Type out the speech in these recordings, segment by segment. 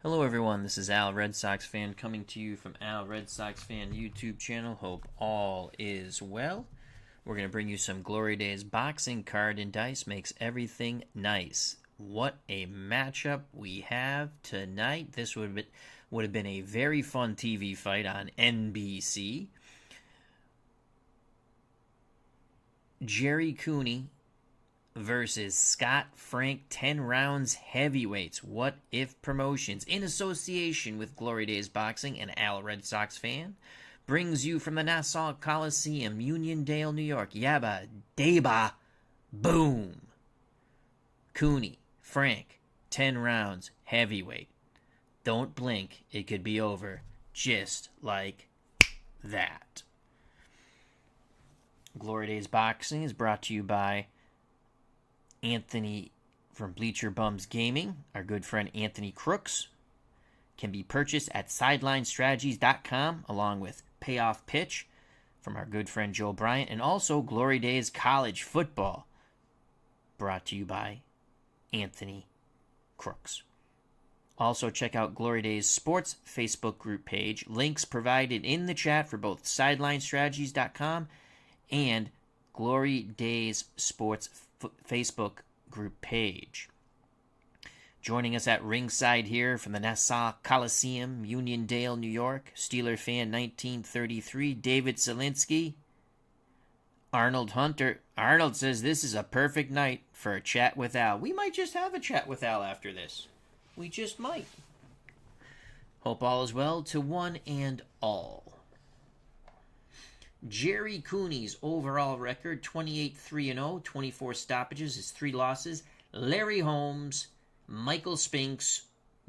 Hello everyone, this is Al Red Sox Fan coming to you from Al Red Sox Fan YouTube channel. Hope all is well. We're going to bring you some Glory Days boxing. Card and dice makes everything nice. What a matchup we have tonight. This would have been a very fun TV fight on NBC. Gerry Cooney versus Scott Frank, 10 rounds heavyweights. What If Promotions, in association with Glory Days Boxing and Al Red Sox Fan, brings you from the Nassau Coliseum Uniondale, New York. Yaba, Dayba, boom. Cooney, Frank, 10 rounds heavyweight. Don't blink, it could be over just like that. Glory Days Boxing is brought to you by Anthony from Bleacher Bums Gaming. Our good friend Anthony Crooks can be purchased at SidelineStrategies.com, along with Payoff Pitch from our good friend Joe Bryant, and also Glory Days College Football, brought to you by Anthony Crooks. Also, check out Glory Days Sports Facebook group page. Links provided in the chat for both SidelineStrategies.com and Glory Days Sports Facebook group page. Joining us at ringside here from the Nassau Coliseum, Uniondale, New York, Steeler fan 1933, David Zielinski. Arnold Hunter. Arnold says this is a perfect night for a chat with Al. We might just have a chat with Al after this. We just might. Hope all is well to one and all. Gerry Cooney's overall record, 28-3-0, 24 stoppages, his 3 losses. Larry Holmes, Michael Spinks,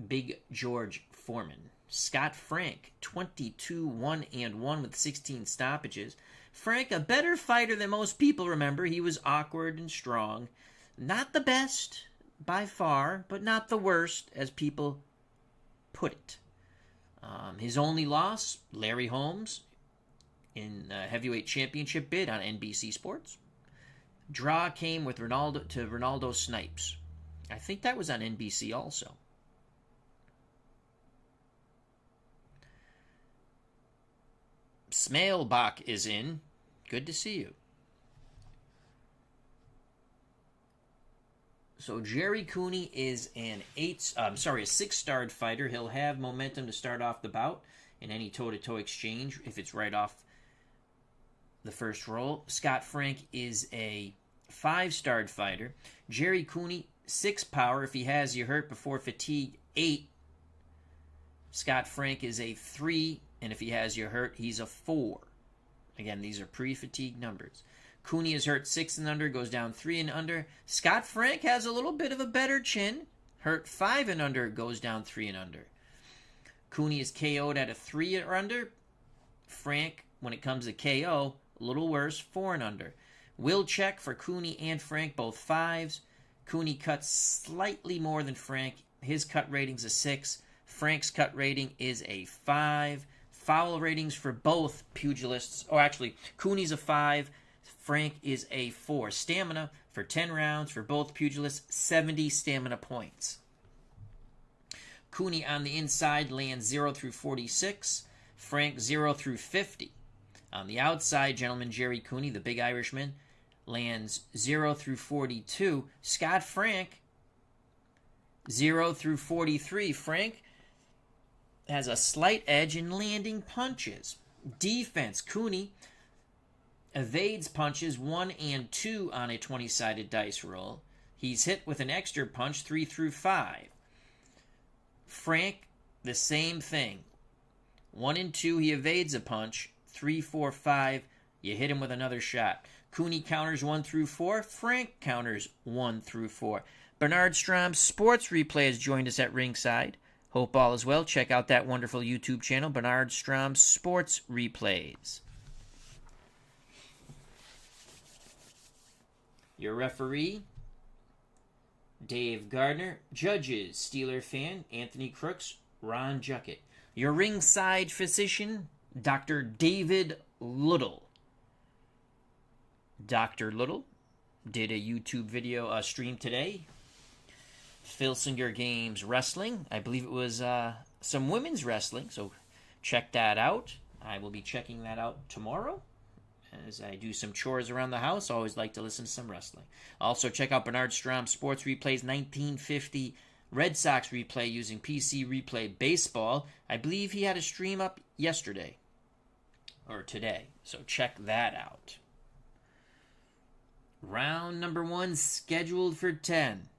Big George Foreman. Scott Frank, 22-1-1 with 16 stoppages. Frank, a better fighter than most people remember. He was awkward and strong. Not the best by far, but not the worst, as people put it. His only loss, Larry Holmes, in a heavyweight championship bid on NBC Sports. Draw came with Ronaldo Snipes. I think that was on NBC also. Smailbach is in. Good to see you. So Gerry Cooney is a 6-starred fighter. He'll have momentum to start off the bout in any toe-to-toe exchange if it's right off the first roll. Scott Frank is a 5-starred fighter. Gerry Cooney, 6 power. If he has you hurt before fatigue, 8. Scott Frank is a 3, and if he has you hurt, he's a 4. Again, these are pre-fatigue numbers. Cooney is hurt 6 and under, goes down 3 and under. Scott Frank has a little bit of a better chin. Hurt 5 and under, goes down 3 and under. Cooney is KO'd at a 3 or under. Frank, when it comes to KO, a little worse, 4 and under. Will check for Cooney and Frank, both 5s. Cooney cuts slightly more than Frank. His cut rating's a 6. Frank's cut rating is a 5. Foul ratings for both pugilists. Oh, actually, Cooney's a 5. Frank is a 4. Stamina for 10 rounds for both pugilists, 70 stamina points. Cooney on the inside lands 0 through 46. Frank 0 through 50. On the outside, gentleman Gerry Cooney, the big Irishman, lands 0 through 42. Scott Frank, 0 through 43. Frank has a slight edge in landing punches. Defense, Cooney evades punches 1 and 2 on a 20-sided dice roll. He's hit with an extra punch 3 through 5. Frank, the same thing. 1 and 2, he evades a punch. 3, 4, 5, you hit him with another shot. Cooney counters 1 through 4. Frank counters 1 through 4. Bernard Strom's Sports Replay has joined us at ringside. Hope all is well. Check out that wonderful YouTube channel, Bernard Strom's Sports Replays. Your referee, Dave Gardner. Judges, Steeler fan, Anthony Crooks, Ron Juckett. Your ringside physician, Dr. David Little. Dr. Little did a YouTube video stream today. Filsinger Games Wrestling. I believe it was some women's wrestling, so check that out. I will be checking that out tomorrow as I do some chores around the house. I always like to listen to some wrestling. Also, check out Bernard Strom Sports Replays 1950 Red Sox replay using PC Replay Baseball. I believe he had a stream up yesterday or today, so check that out. Round number 1 scheduled for 10.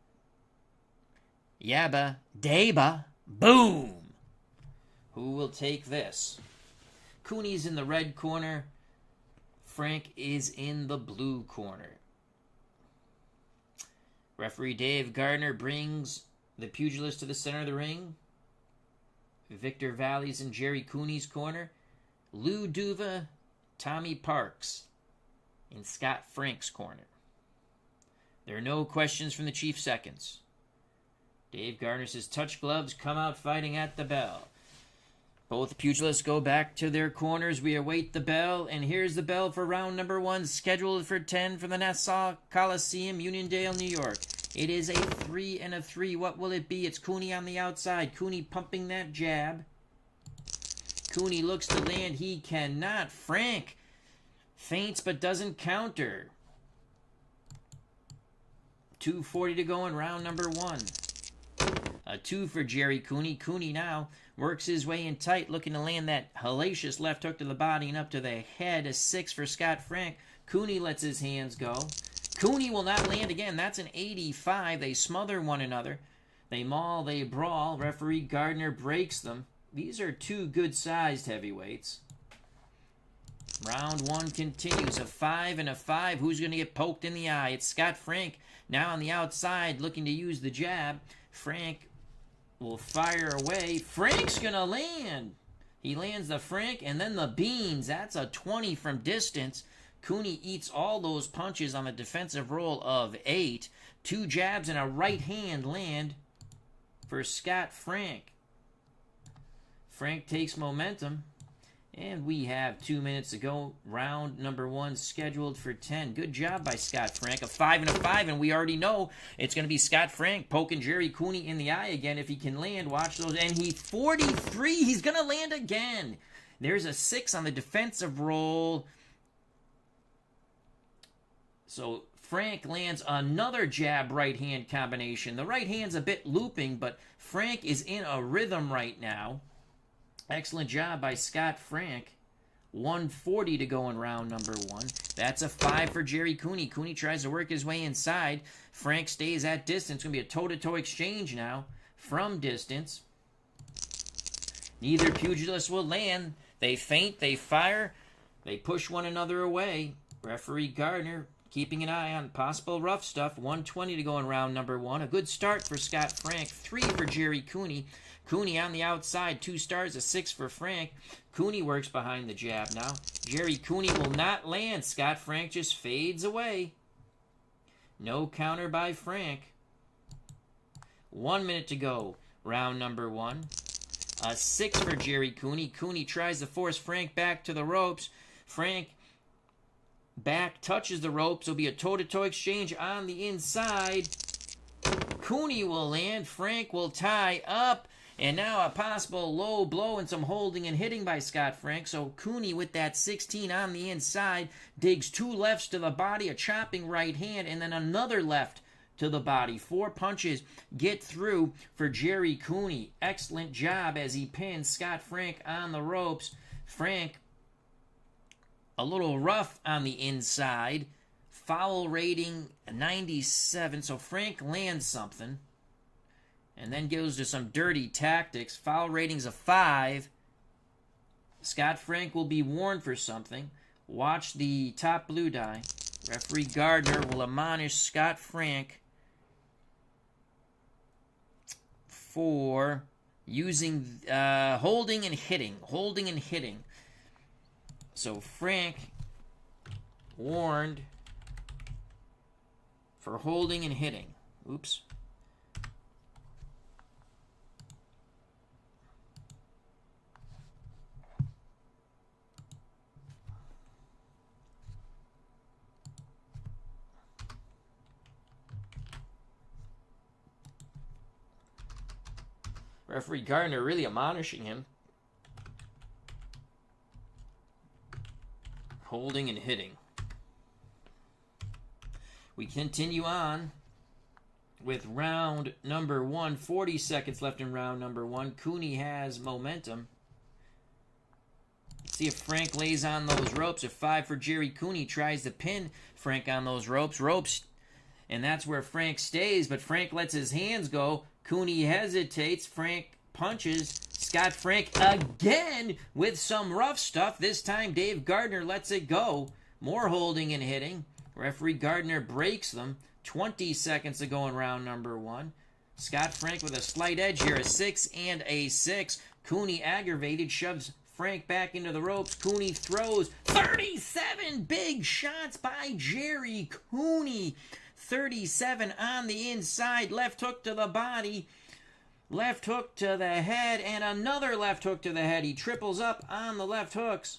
Yaba, Dayba, boom! Who will take this? Cooney's in the red corner. Frank is in the blue corner. Referee Dave Gardner brings the pugilist to the center of the ring. Victor Valley's in Gerry Cooney's corner. Lou Duva, Tommy Parks in Scott Frank's corner. There are no questions from the Chief Seconds. Dave Gardner says, touch gloves, come out fighting at the bell. Both pugilists go back to their corners. We await the bell, and here's the bell for round number 1, scheduled for 10 from the Nassau Coliseum Uniondale, New York. It is a 3 and a 3. What will it be? It's Cooney on the outside. Cooney pumping that jab. Cooney looks to land. He cannot. Frank feints but doesn't counter. 2:40 to go in round number 1. A 2 for Gerry Cooney. Cooney now works his way in tight, looking to land that hellacious left hook to the body and up to the head. A 6 for Scott Frank. Cooney lets his hands go. Cooney will not land again. That's an 85. They smother one another. They maul, they brawl. Referee Gardner breaks them. These are 2 good-sized heavyweights. Round 1 continues. A 5 and a 5. Who's going to get poked in the eye? It's Scott Frank now on the outside looking to use the jab. Frank will fire away. Frank's going to land. He lands the Frank and then the beans. That's a 20 from distance. Cooney eats all those punches on the defensive roll of 8. 2 jabs and a right hand land for Scott Frank. Frank takes momentum. And we have 2 minutes to go. Round number 1 scheduled for 10. Good job by Scott Frank. A 5 and a 5, and we already know it's going to be Scott Frank poking Gerry Cooney in the eye again if he can land. Watch those. And he 43. He's going to land again. There's a 6 on the defensive roll. So Frank lands another jab right hand combination. The right hand's a bit looping, but Frank is in a rhythm right now. Excellent job by Scott Frank. 1:40 to go in round number 1. That's a 5 for Gerry Cooney. Cooney tries to work his way inside. Frank stays at distance. It's going to be a toe-to-toe exchange now from distance. Neither pugilist will land. They feint, they fire, they push one another away. Referee Gardner keeping an eye on possible rough stuff. 1:20 to go in round number 1. A good start for Scott Frank. 3 for Gerry Cooney. Cooney on the outside, 2 stars, a 6 for Frank. Cooney works behind the jab now. Gerry Cooney will not land. Scott Frank just fades away. No counter by Frank. 1 minute to go. Round number 1. A 6 for Gerry Cooney. Cooney tries to force Frank back to the ropes. Frank back touches the ropes. There'll be a toe-to-toe exchange on the inside. Cooney will land. Frank will tie up. And now a possible low blow and some holding and hitting by Scott Frank. So Cooney with that 16 on the inside digs 2 lefts to the body, a chopping right hand, and then another left to the body. 4 punches get through for Gerry Cooney. Excellent job as he pins Scott Frank on the ropes. Frank a little rough on the inside. Foul rating 97. So Frank lands something. And then goes to some dirty tactics. Foul ratings of 5. Scott Frank will be warned for something. Watch the top blue die. Referee Gardner will admonish Scott Frank for using holding and hitting. Holding and hitting. So Frank warned for holding and hitting. Oops. Referee Gardner really admonishing him. Holding and hitting. We continue on with round number 1. 40 seconds left in round number 1. Cooney has momentum. Let's see if Frank lays on those ropes. A 5 for Gerry Cooney. Tries to pin Frank on those ropes. And that's where Frank stays. But Frank lets his hands go. Cooney hesitates. Frank punches. Scott Frank again with some rough stuff. This time Dave Gardner lets it go. More holding and hitting. Referee Gardner breaks them. 20 seconds to go in round number 1. Scott Frank with a slight edge here. A 6 and a 6. Cooney aggravated. Shoves Frank back into the ropes. Cooney throws. 37 big shots by Gerry Cooney. 37 on the inside. Left hook to the body. Left hook to the head. And another left hook to the head. He triples up on the left hooks.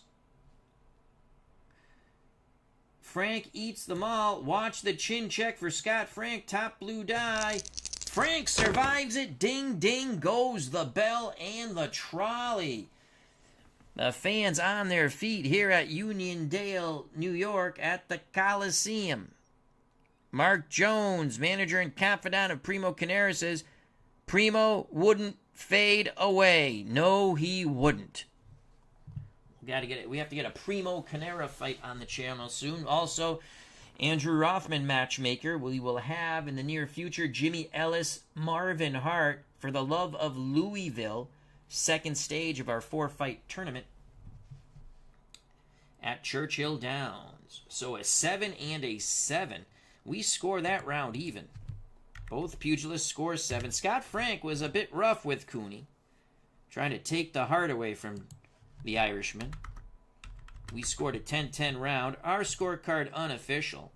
Frank eats them all. Watch the chin check for Scott Frank. Top blue die. Frank survives it. Ding, ding goes the bell and the trolley. The fans on their feet here at Uniondale, New York at the Coliseum. Mark Jones, manager and confidant of Primo Canera, says Primo wouldn't fade away. No, he wouldn't. We have to get a Primo Canera fight on the channel soon. Also, Andrew Rothman matchmaker. We will have in the near future Jimmy Ellis, Marvin Hart for the Love of Louisville, second stage of our 4-fight tournament at Churchill Downs. So a 7 and a 7. We score that round even. Both pugilists score 7. Scott Frank was a bit rough with Cooney, trying to take the heart away from the Irishman. We scored a 10-10 round. Our scorecard unofficial.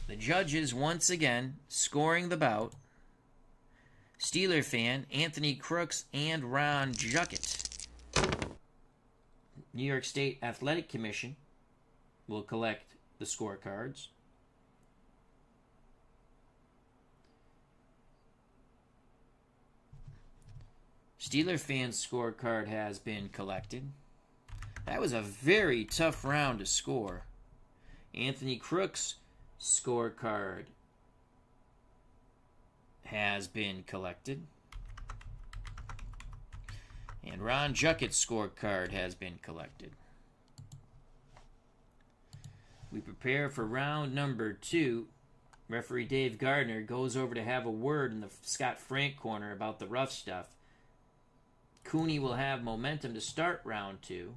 The judges once again scoring the bout. Steeler fan Anthony Crooks and Ron Juckett. New York State Athletic Commission will collect the scorecards. Steeler fans' scorecard has been collected. That was a very tough round to score. Anthony Crooks' scorecard has been collected. And Ron Juckett's scorecard has been collected. We prepare for round number 2. Referee Dave Gardner goes over to have a word in the Scott Frank corner about the rough stuff. Cooney will have momentum to start round 2.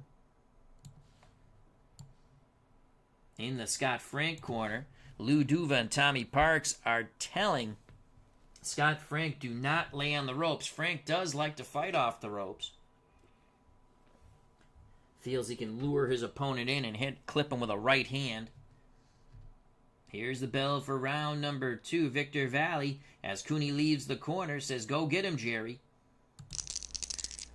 In the Scott Frank corner, Lou Duva and Tommy Parks are telling Scott Frank, do not lay on the ropes. Frank does like to fight off the ropes. Feels he can lure his opponent in and clip him with a right hand. Here's the bell for round number 2. Victor Valley, as Cooney leaves the corner, says, go get him, Gerry.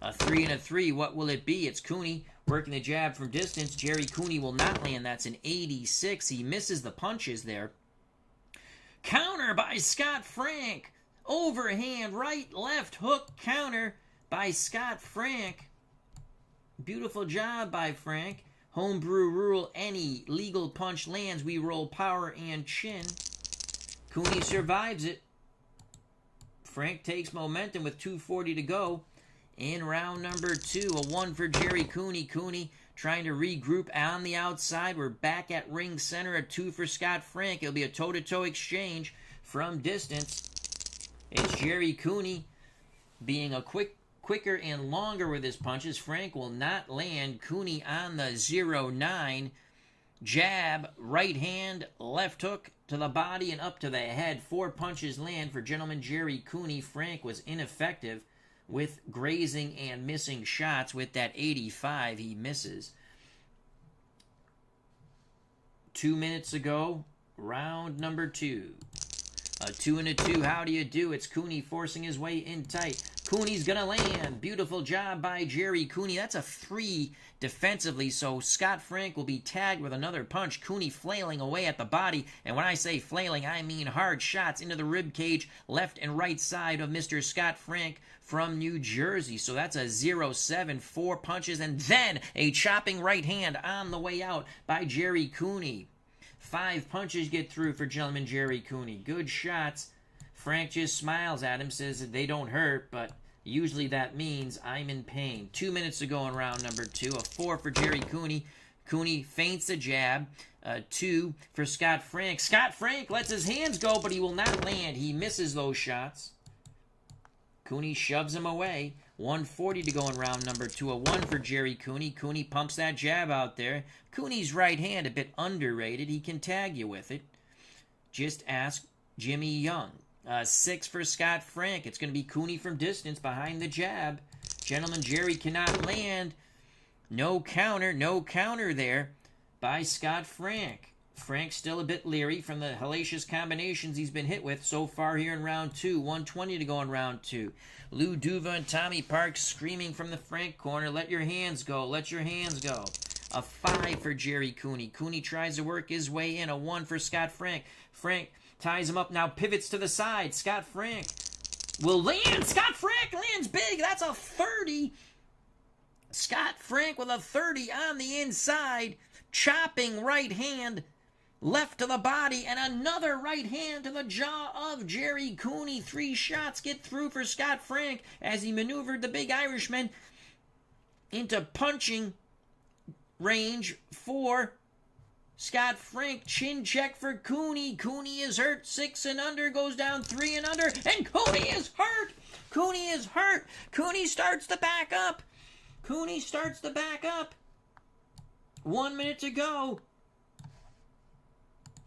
A 3 and a 3. What will it be? It's Cooney working the jab from distance. Gerry Cooney will not land. That's an 86. He misses the punches there. Counter by Scott Frank. Overhand right left hook counter by Scott Frank. Beautiful job by Frank. Homebrew rule, any legal punch lands, we roll power and chin. Cooney survives it. Frank takes momentum with 2:40 to go. In round number 2, a 1 for Gerry Cooney. Cooney trying to regroup on the outside. We're back at ring center. A 2 for Scott Frank. It'll be a toe-to-toe exchange from distance. It's Gerry Cooney being a quicker and longer with his punches. Frank will not land. Cooney on the 0-9. Jab, right hand, left hook to the body and up to the head. 4 punches land for gentleman Gerry Cooney. Frank was ineffective with grazing and missing shots. With that 85, he misses. 2 minutes ago, round number 2. A 2 and a 2. How do you do? It's Cooney forcing his way in tight. Cooney's going to land. Beautiful job by Gerry Cooney. That's a 3 defensively, so Scott Frank will be tagged with another punch. Cooney flailing away at the body, and when I say flailing, I mean hard shots into the rib cage, left and right side of Mr. Scott Frank from New Jersey. So that's a 0-7, 4 punches, and then a chopping right hand on the way out by Gerry Cooney. 5 punches get through for gentleman Gerry Cooney. Good shots. Frank just smiles at him, says that they don't hurt, but usually that means I'm in pain. 2 minutes to go in round number 2. A 4 for Gerry Cooney. Cooney feints a jab. 2 for Scott Frank. Scott Frank lets his hands go, but he will not land. He misses those shots. Cooney shoves him away. 140 to go in round number 2. A 1 for Gerry Cooney. Cooney pumps that jab out there. Cooney's right hand a bit underrated. He can tag you with it. Just ask Jimmy Young. 6 for Scott Frank. It's going to be Cooney from distance behind the jab. Gentleman Gerry cannot land. No counter there by Scott Frank. Frank's still a bit leery from the hellacious combinations he's been hit with so far here in round 2. 120 to go in round 2. Lou Duva and Tommy Parks screaming from the Frank corner, let your hands go, let your hands go. A 5 for Gerry Cooney. Cooney tries to work his way in. A 1 for Scott Frank. Frank ties him up, now pivots to the side. Scott Frank will land. Scott Frank lands big. That's a 30. Scott Frank with a 30 on the inside. Chopping right hand left to the body, and another right hand to the jaw of Gerry Cooney. 3 shots get through for Scott Frank as he maneuvered the big Irishman into punching range for Scott Frank. Chin check for Cooney. Cooney is hurt. 6 and under, goes down 3 and under, and Cooney is hurt. Cooney is hurt. Cooney starts to back up. Cooney starts to back up. 1 minute to go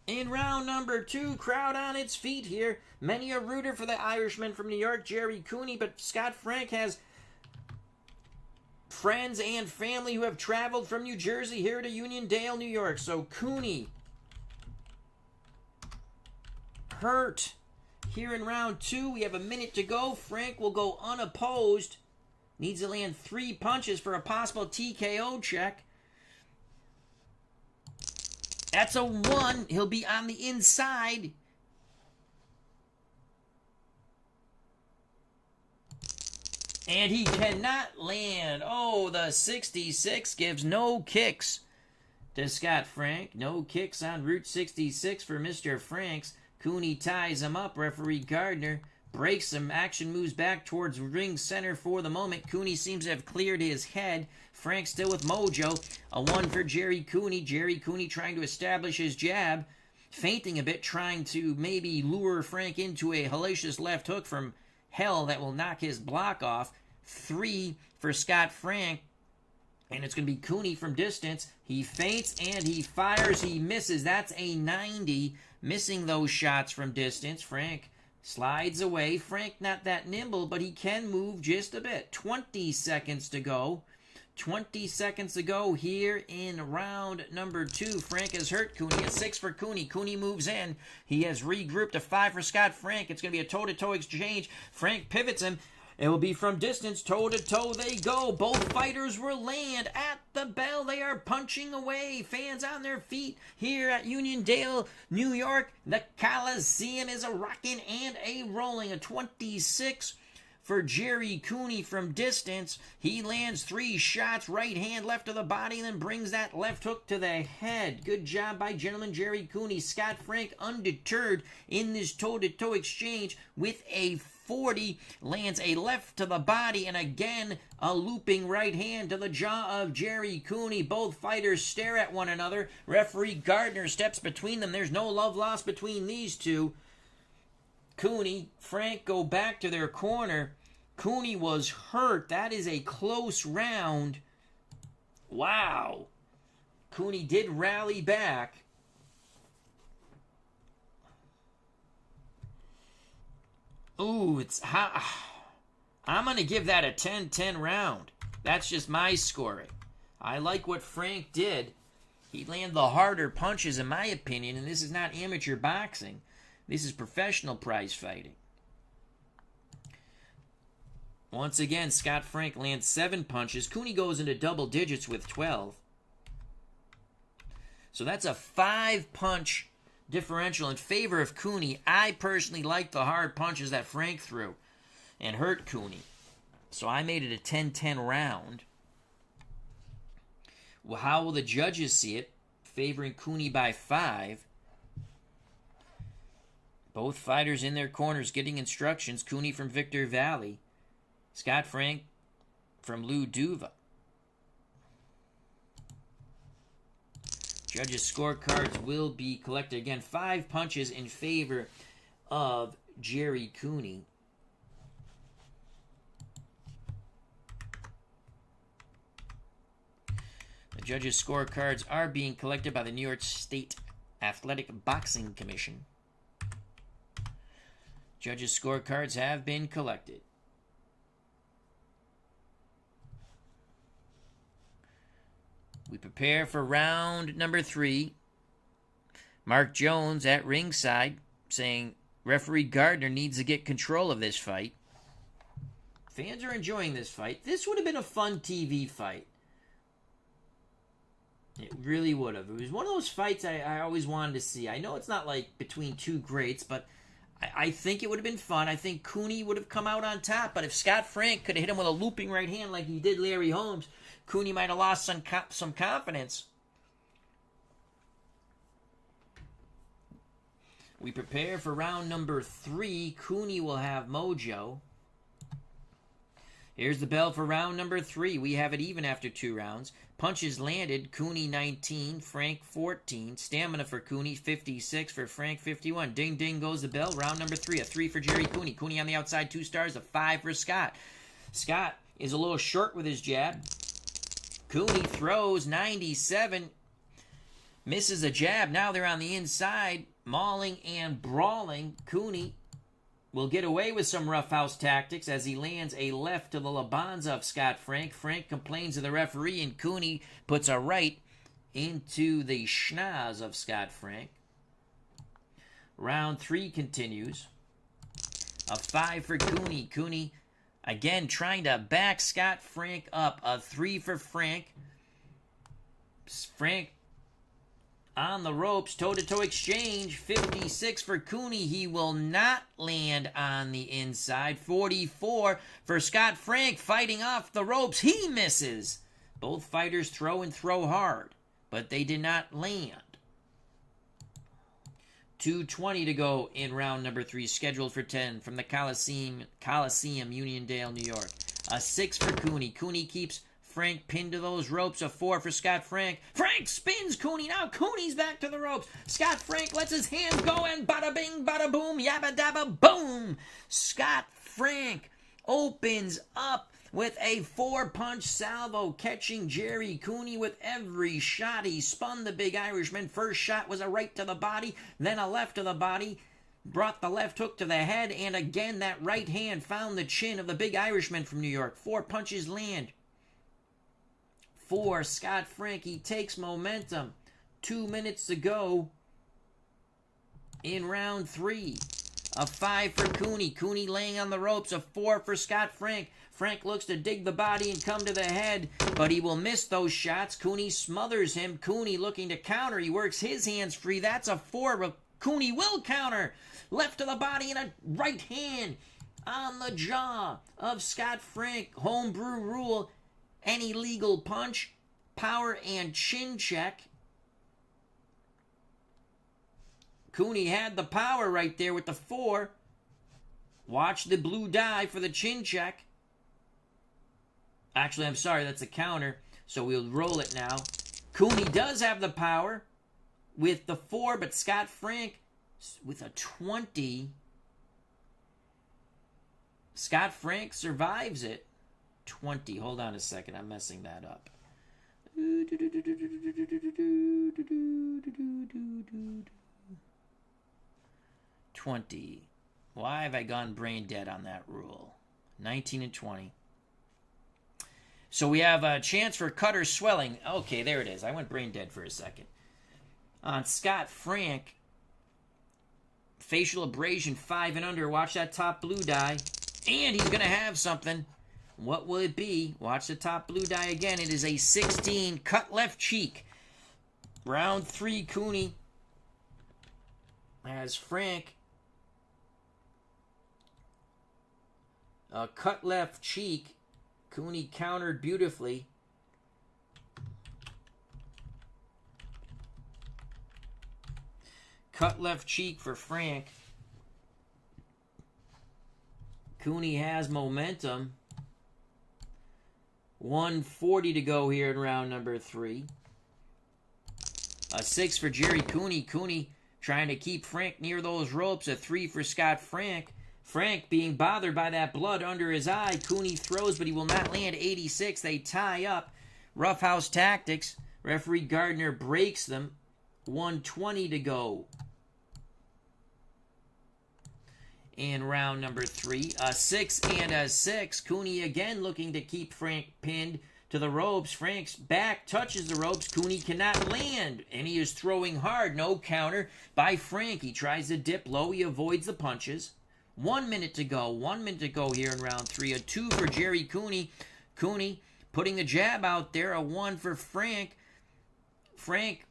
in round number 2. Crowd on its feet here. Many a rooter for the Irishman from New York, Gerry Cooney, but Scott Frank has friends and family who have traveled from New Jersey here to Uniondale, New York. So Cooney hurt here in round 2. We have a minute to go. Frank will go unopposed. Needs to land 3 punches for a possible TKO check. That's a 1. He'll be on the inside. And he cannot land. Oh, the 66 gives no kicks to Scott Frank. No kicks on Route 66 for Mr. Franks. Cooney ties him up. Referee Gardner breaks him. Action moves back towards ring center for the moment. Cooney seems to have cleared his head. Frank still with mojo. A 1 for Gerry Cooney. Gerry Cooney trying to establish his jab. Feinting a bit, trying to maybe lure Frank into a hellacious left hook from hell that will knock his block off. 3 for Scott Frank. And it's going to be Cooney from distance. He feints and he fires. He misses. That's a 90. Missing those shots from distance. Frank slides away. Frank not that nimble, but he can move just a bit. 20 seconds to go. 20 seconds to go here in round number 2. Frank has hurt Cooney. A 6 for Cooney. Cooney moves in. He has regrouped. A 5 for Scott Frank. It's going to be a toe-to-toe exchange. Frank pivots him. It will be from distance. Toe-to-toe they go. Both fighters will land at the bell. They are punching away. Fans on their feet here at Uniondale, New York. The Coliseum is a rocking and a rolling. A 26 for Gerry Cooney from distance. He lands 3 shots. Right hand left to the body and then brings that left hook to the head. Good job by gentleman Gerry Cooney. Scott Frank undeterred in this toe-to-toe exchange with a 40, lands a left to the body, and again a looping right hand to the jaw of Gerry Cooney. Both fighters stare at one another. Referee Gardner steps between them. There's no love lost between these two. Cooney, Frank go back to their corner. Cooney was hurt. That is a close round. Wow. Cooney did rally back. Ooh, I'm going to give that a 10-10 round. That's just my scoring. I like what Frank did. He landed the harder punches, in my opinion, and this is not amateur boxing. This is professional prize fighting. Once again, Scott Frank lands 7 punches. Cooney goes into double digits with 12. So that's a 5-punch differential in favor of Cooney. I personally like the hard punches that Frank threw and hurt Cooney. So I made it a 10-10 round. Well, how will the judges see it? Favoring Cooney by 5. Both fighters in their corners getting instructions. Cooney from Victor Valley. Scott Frank from Lou Duva. Judges' scorecards will be collected. Again, 5 punches in favor of Gerry Cooney. The judges' scorecards are being collected by the New York State Athletic Boxing Commission. Judges' scorecards have been collected. We prepare for round number 3. Mark Jones at ringside saying referee Gardner needs to get control of this fight. Fans are enjoying this fight. This would have been a fun TV fight. It really would have. It was one of those fights I always wanted to see. I know it's not like between 2 greats, but I think it would have been fun. I think Cooney would have come out on top, but if Scott Frank could have hit him with a looping right hand like he did Larry Holmes, Cooney might have lost some confidence. We prepare for round number 3. Cooney will have mojo. Here's the bell for round number 3. We have it even after 2 rounds. Punches landed, Cooney 19, Frank 14. Stamina for Cooney 56, for Frank 51. Ding ding goes the bell. Round number 3. A 3 for Gerry Cooney. Cooney on the outside, 2 stars. A 5 for Scott. Scott is a little short with his jab. Cooney throws 97. Misses a jab. Now they're on the inside. Mauling and brawling. Cooney will get away with some roughhouse tactics as he lands a left to the labanza of Scott Frank. Frank complains to the referee, and Cooney puts a right into the schnoz of Scott Frank. Round 3 continues. A 5 for Cooney. Cooney, again, trying to back Scott Frank up. A 3 for Frank. Frank on the ropes, toe-to-toe exchange, 56 for Cooney. He will not land on the inside. 44 for Scott Frank, fighting off the ropes. He misses. Both fighters throw and throw hard, but they did not land. 2:20 to go in round number 3, scheduled for 10 from the Coliseum Uniondale, New York. A 6 for Cooney. Cooney keeps Frank pinned to those ropes. A 4 for Scott Frank. Frank spins Cooney. Now Cooney's back to the ropes. Scott Frank lets his hands go and bada bing, bada boom, yabba dabba boom. Scott Frank opens up with a 4-punch salvo, catching Gerry Cooney with every shot. He spun the big Irishman. First shot was a right to the body, then a left to the body. Brought the left hook to the head, and again that right hand found the chin of the big Irishman from New York. 4 punches land. For Scott Frank, he takes momentum. 2 minutes to go in round 3. A 5 for Cooney. Cooney laying on the ropes. A 4 for Scott Frank. Frank looks to dig the body and come to the head, but he will miss those shots. Cooney smothers him. Cooney looking to counter. He works his hands free. That's a 4, but Cooney will counter. Left to the body and a right hand on the jaw of Scott Frank. Homebrew rule. Any legal punch, power, and chin check. Cooney had the power right there with the 4. Watch the blue die for the chin check. Actually, I'm sorry, that's a counter, so we'll roll it now. Cooney does have the power with the 4, but Scott Frank with a 20. Scott Frank survives it. 20. Hold on a second. I'm messing that up. 20. Why have I gone brain dead on that rule? 19 and 20. So we have a chance for cutter swelling. Okay, there it is. I went brain dead for a second. On Scott Frank, facial abrasion 5 and under. Watch that top blue die. And he's going to have something. What will it be? Watch the top blue die again. It is a 16, cut left cheek. Round 3, Cooney has Frank. Cut left cheek. Cooney countered beautifully. Cut left cheek for Frank. Cooney has momentum. 1:40 to go here in round number 3. A 6 for Gerry Cooney. Cooney trying to keep Frank near those ropes. A 3 for Scott Frank. Frank being bothered by that blood under his eye. Cooney throws, but he will not land. 86. They tie up. Roughhouse tactics. Referee Gardner breaks them. 1:20 to go in round number 3. A 6 and a 6. Cooney again looking to keep Frank pinned to the ropes. Frank's back touches the ropes. Cooney cannot land, and he is throwing hard. No counter by Frank. He tries to dip low. He avoids the punches. 1 minute to go. 1 minute to go here in round 3. A 2 for Gerry Cooney. Cooney putting the jab out there. A 1 for Frank. Frank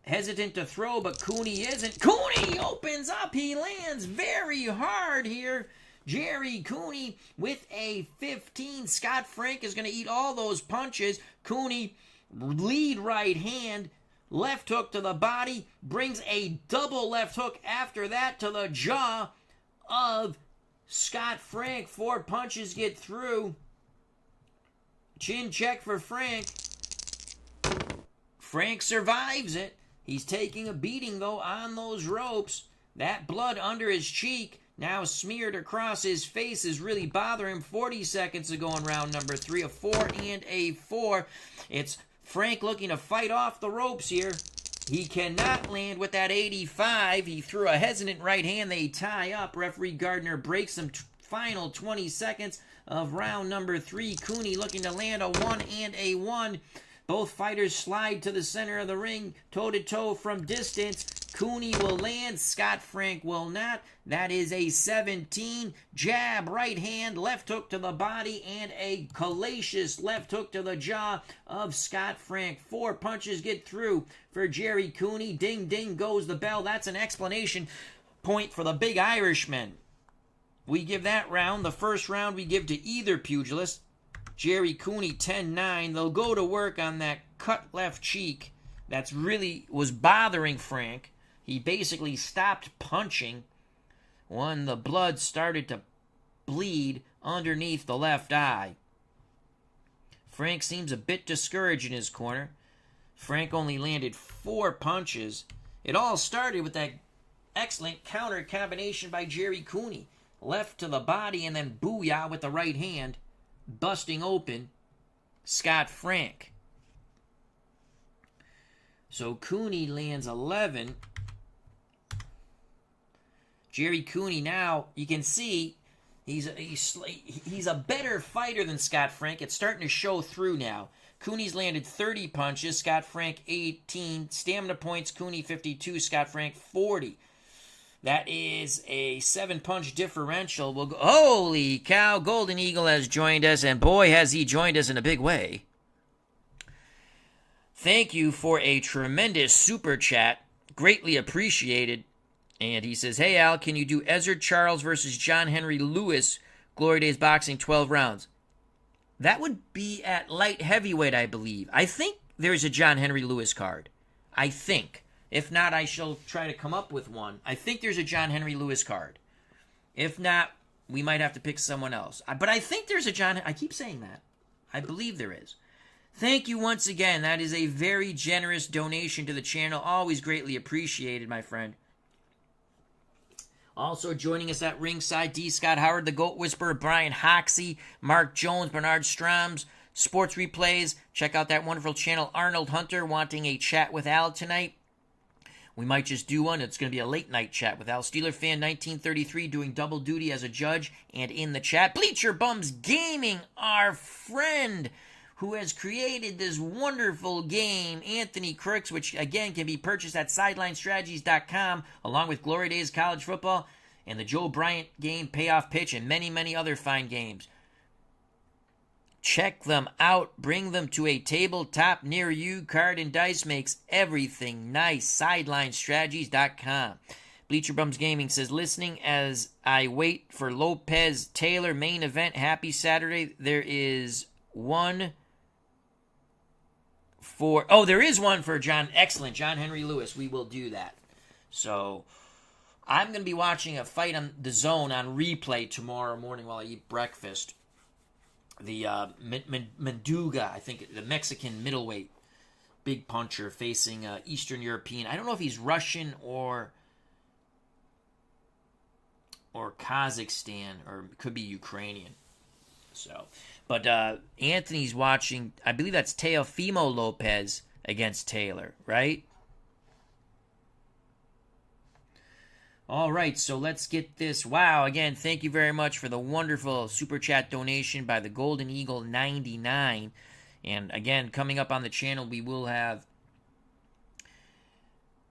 hesitant to throw, but Cooney isn't. Cooney opens up. He lands very hard here. Gerry Cooney with a 15. Scott Frank is going to eat all those punches. Cooney, lead right hand, left hook to the body, brings a double left hook after that to the jaw of Scott Frank. 4 punches get through. Chin check for Frank. Frank survives it. He's taking a beating, though, on those ropes. That blood under his cheek, now smeared across his face, is really bothering him. 40 seconds to go in round number 3. A 4 and a 4. It's Frank looking to fight off the ropes here. He cannot land with that 85. He threw a hesitant right hand. They tie up. Referee Gardner breaks them. Final 20 seconds of round number 3. Cooney looking to land a 1 and a 1. Both fighters slide to the center of the ring, toe-to-toe from distance. Cooney will land. Scott Frank will not. That is a 17. Jab, right hand, left hook to the body, and a hellacious left hook to the jaw of Scott Frank. 4 punches get through for Gerry Cooney. Ding, ding goes the bell. That's an explanation point for the big Irishman. We give that round. The first round we give to either pugilist. Gerry Cooney 10-9. They'll go to work on that cut left cheek that's really was bothering Frank. He basically stopped punching when the blood started to bleed underneath the left eye. Frank seems a bit discouraged in his corner. Frank only landed 4 punches. It all started with that excellent counter combination by Gerry Cooney. Left to the body and then booyah with the right hand, busting open Scott Frank. So Cooney lands 11. Gerry Cooney now, you can see, he's a better fighter than Scott Frank. It's starting to show through now. Cooney's landed 30 punches, Scott Frank 18. Stamina points, Cooney 52, Scott Frank 40. That is a 7-punch differential. We'll go. Holy cow, Golden Eagle has joined us, and boy, has he joined us in a big way. Thank you for a tremendous super chat. Greatly appreciated. And he says, hey, Al, can you do Ezzard Charles versus John Henry Lewis, Glory Days Boxing, 12 rounds? That would be at light heavyweight, I believe. I think there's a John Henry Lewis card. I think. If not, I shall try to come up with one. I think there's a John Henry Lewis card. If not, we might have to pick someone else. But I think there's a John... I keep saying that. I believe there is. Thank you once again. That is a very generous donation to the channel. Always greatly appreciated, my friend. Also joining us at ringside, D. Scott Howard, the Goat Whisperer, Brian Hoxie, Mark Jones, Bernard Stroms, Sports Replays. Check out that wonderful channel, Arnold Hunter, wanting a chat with Al tonight. We might just do one. It's going to be a late-night chat with Al. Steeler Fan 1933 doing double duty as a judge and in the chat. Bleacher Bums Gaming, our friend who has created this wonderful game, Anthony Crooks, which, again, can be purchased at SidelineStrategies.com, along with Glory Days College Football and the Joe Bryant game, Payoff Pitch, and many, many other fine games. Check them out. Bring them to a tabletop near you. Card and Dice makes everything nice. SidelineStrategies.com. Bleacher Bums Gaming says, listening as I wait for Lopez Taylor main event. Happy Saturday. There is one for... Oh, there is one for John. Excellent. John Henry Lewis. We will do that. So, I'm going to be watching a fight on the Zone on replay tomorrow morning while I eat breakfast. The Menduga, I think, the Mexican middleweight big puncher facing Eastern European. I don't know if he's Russian or Kazakhstan, or could be Ukrainian. So, but Anthony's watching. I believe that's Teofimo Lopez against Taylor, right? All right, so let's get this. Wow, again, thank you very much for the wonderful Super Chat donation by the Golden Eagle 99. And again, coming up on the channel, we will have,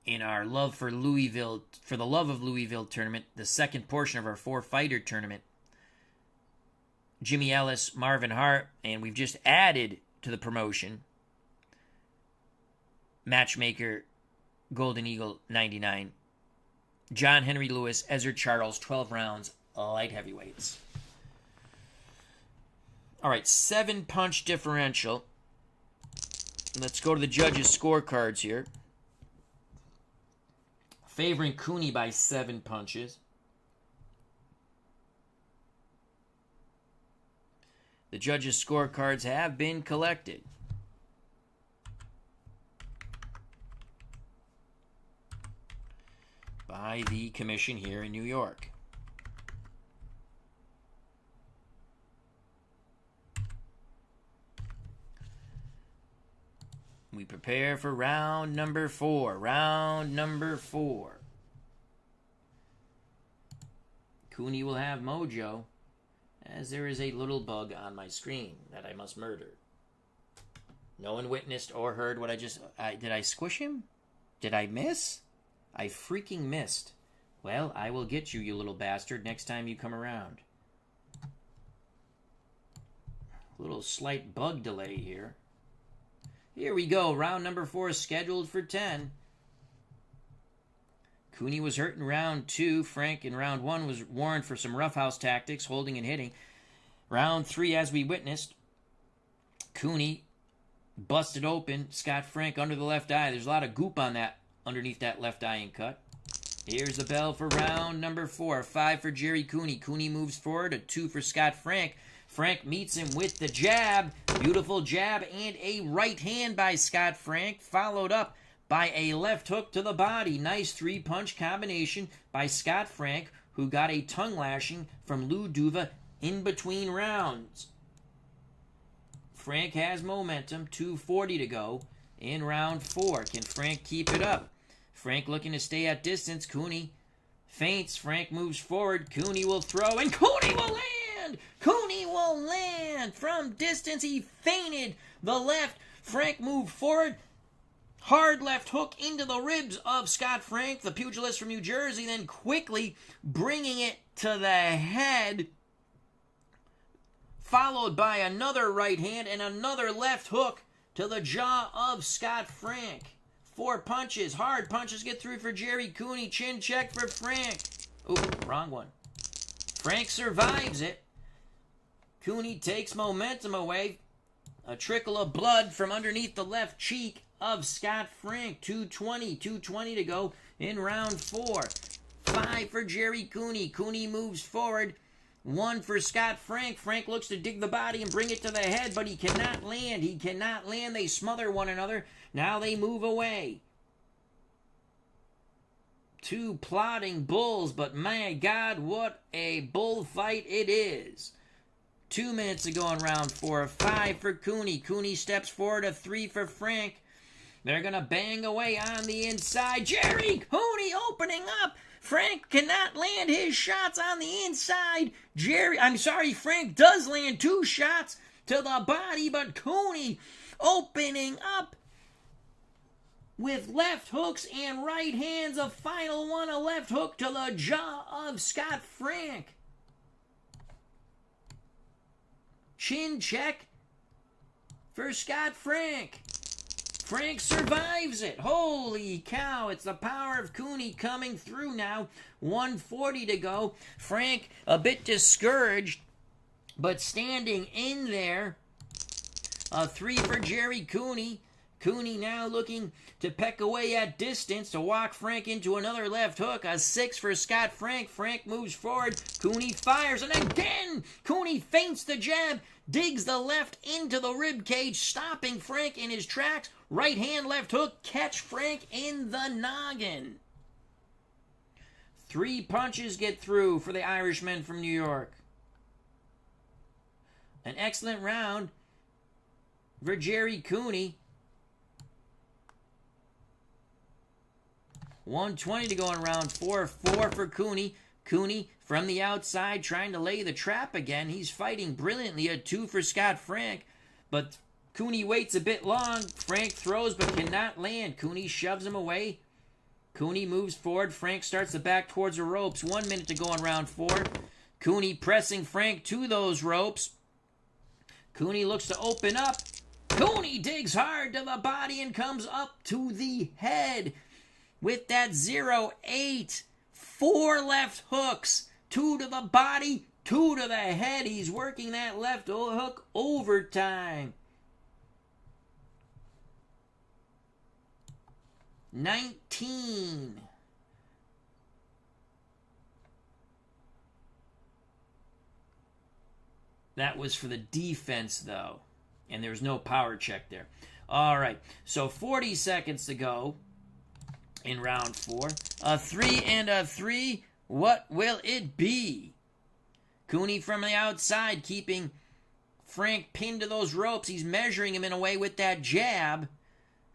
in our Love for Louisville, for the Love of Louisville tournament, the second portion of our 4-fighter tournament, Jimmy Ellis, Marvin Hart, and we've just added to the promotion, matchmaker Golden Eagle 99, John Henry Lewis, Ezra Charles, 12 rounds, light heavyweights. All right, 7-punch differential. Let's go to the judges' scorecards here. Favoring Cooney by 7 punches. The judges' scorecards have been collected. By the commission here in New York. We prepare for round number 4. Round number 4. Cooney will have mojo, as there is a little bug on my screen that I must murder. No one witnessed or heard what I just... did I squish him? Did I miss? I freaking missed. Well, I will get you, you little bastard, next time you come around. Little slight bug delay here. Here we go. Round number 4 is scheduled for 10. Cooney was hurt in round 2. Frank in round 1 was warned for some roughhouse tactics, holding and hitting. Round 3, as we witnessed, Cooney busted open Scott Frank under the left eye. There's a lot of goop on that, underneath that left eye and cut. Here's the bell for round number 4. 5 for Gerry Cooney. Cooney moves forward. A 2 for Scott Frank. Frank meets him with the jab. Beautiful jab and a right hand by Scott Frank, followed up by a left hook to the body. Nice 3-punch combination by Scott Frank, who got a tongue lashing from Lou Duva in between rounds. Frank has momentum. 2:40 to go in round 4. Can Frank keep it up? Frank looking to stay at distance. Cooney feints. Frank moves forward. Cooney will throw, and Cooney will land! Cooney will land! From distance, he feinted the left. Frank moved forward. Hard left hook into the ribs of Scott Frank, the pugilist from New Jersey, then quickly bringing it to the head, followed by another right hand and another left hook to the jaw of Scott Frank. 4 punches. Hard punches get through for Gerry Cooney. Chin check for Frank. Ooh, wrong one. Frank survives it. Cooney takes momentum away. A trickle of blood from underneath the left cheek of Scott Frank. 2:20 to go in round 4. 5 for Gerry Cooney. Cooney moves forward. 1 for Scott Frank. Frank looks to dig the body and bring it to the head, but he cannot land. He cannot land. They smother one another. Now they move away. 2 plodding bulls, but my God, what a bullfight it is. 2 minutes to go in round 4. 5 for Cooney. Cooney steps forward. A 3 for Frank. They're going to bang away on the inside. Gerry Cooney opening up. Frank cannot land his shots on the inside. Frank does land 2 shots to the body, but Cooney opening up with left hooks and right hands. A final one, a left hook to the jaw of Scott Frank. Chin check for Scott Frank. Frank survives it. Holy cow, it's the power of Cooney coming through now. 140 to go. Frank a bit discouraged, but standing in there. A 3 for Gerry Cooney. Cooney now looking to peck away at distance to walk Frank into another left hook. A 6 for Scott Frank. Frank moves forward. Cooney fires, and again Cooney feints the jab, digs the left into the rib cage, stopping Frank in his tracks. Right hand, left hook, catch Frank in the noggin. 3 punches get through for the Irishman from New York. An excellent round for Gerry Cooney. 120 to go in round 4. 4 for Cooney. Cooney from the outside trying to lay the trap again. He's fighting brilliantly. A 2 for Scott Frank, but Cooney waits a bit long. Frank throws but cannot land. Cooney shoves him away. Cooney moves forward. Frank starts to back towards the ropes. 1 minute to go in round 4. Cooney pressing Frank to those ropes. Cooney looks to open up. Cooney digs hard to the body and comes up to the head with that 0-8. 4 left hooks. 2 to the body, 2 to the head. He's working that left hook overtime. 19. That was for the defense, though. And there was no power check there. All right. So 40 seconds to go in round 4. A 3 and a 3. What will it be? Cooney from the outside keeping Frank pinned to those ropes. He's measuring him in a way with that jab.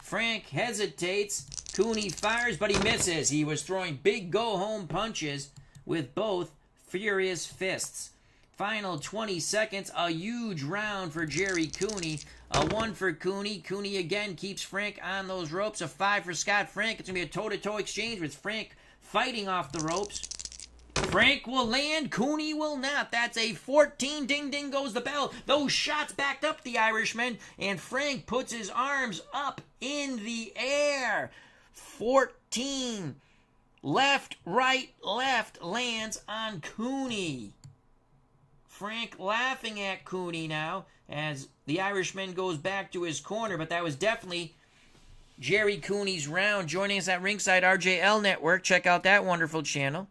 Frank hesitates. Cooney fires, but he misses. He was throwing big go-home punches with both furious fists. Final 20 seconds. A huge round for Gerry Cooney. A 1 for Cooney. Cooney again keeps Frank on those ropes. A 5 for Scott Frank. It's going to be a toe-to-toe exchange with Frank fighting off the ropes. Frank will land. Cooney will not. That's a 14. Ding, ding goes the bell. Those shots backed up the Irishman, and Frank puts his arms up in the air. 14. Left, right, left lands on Cooney. Frank laughing at Cooney now as the Irishman goes back to his corner, but that was definitely Gerry Cooney's round. Joining us at ringside, RJL Network. Check out that wonderful channel.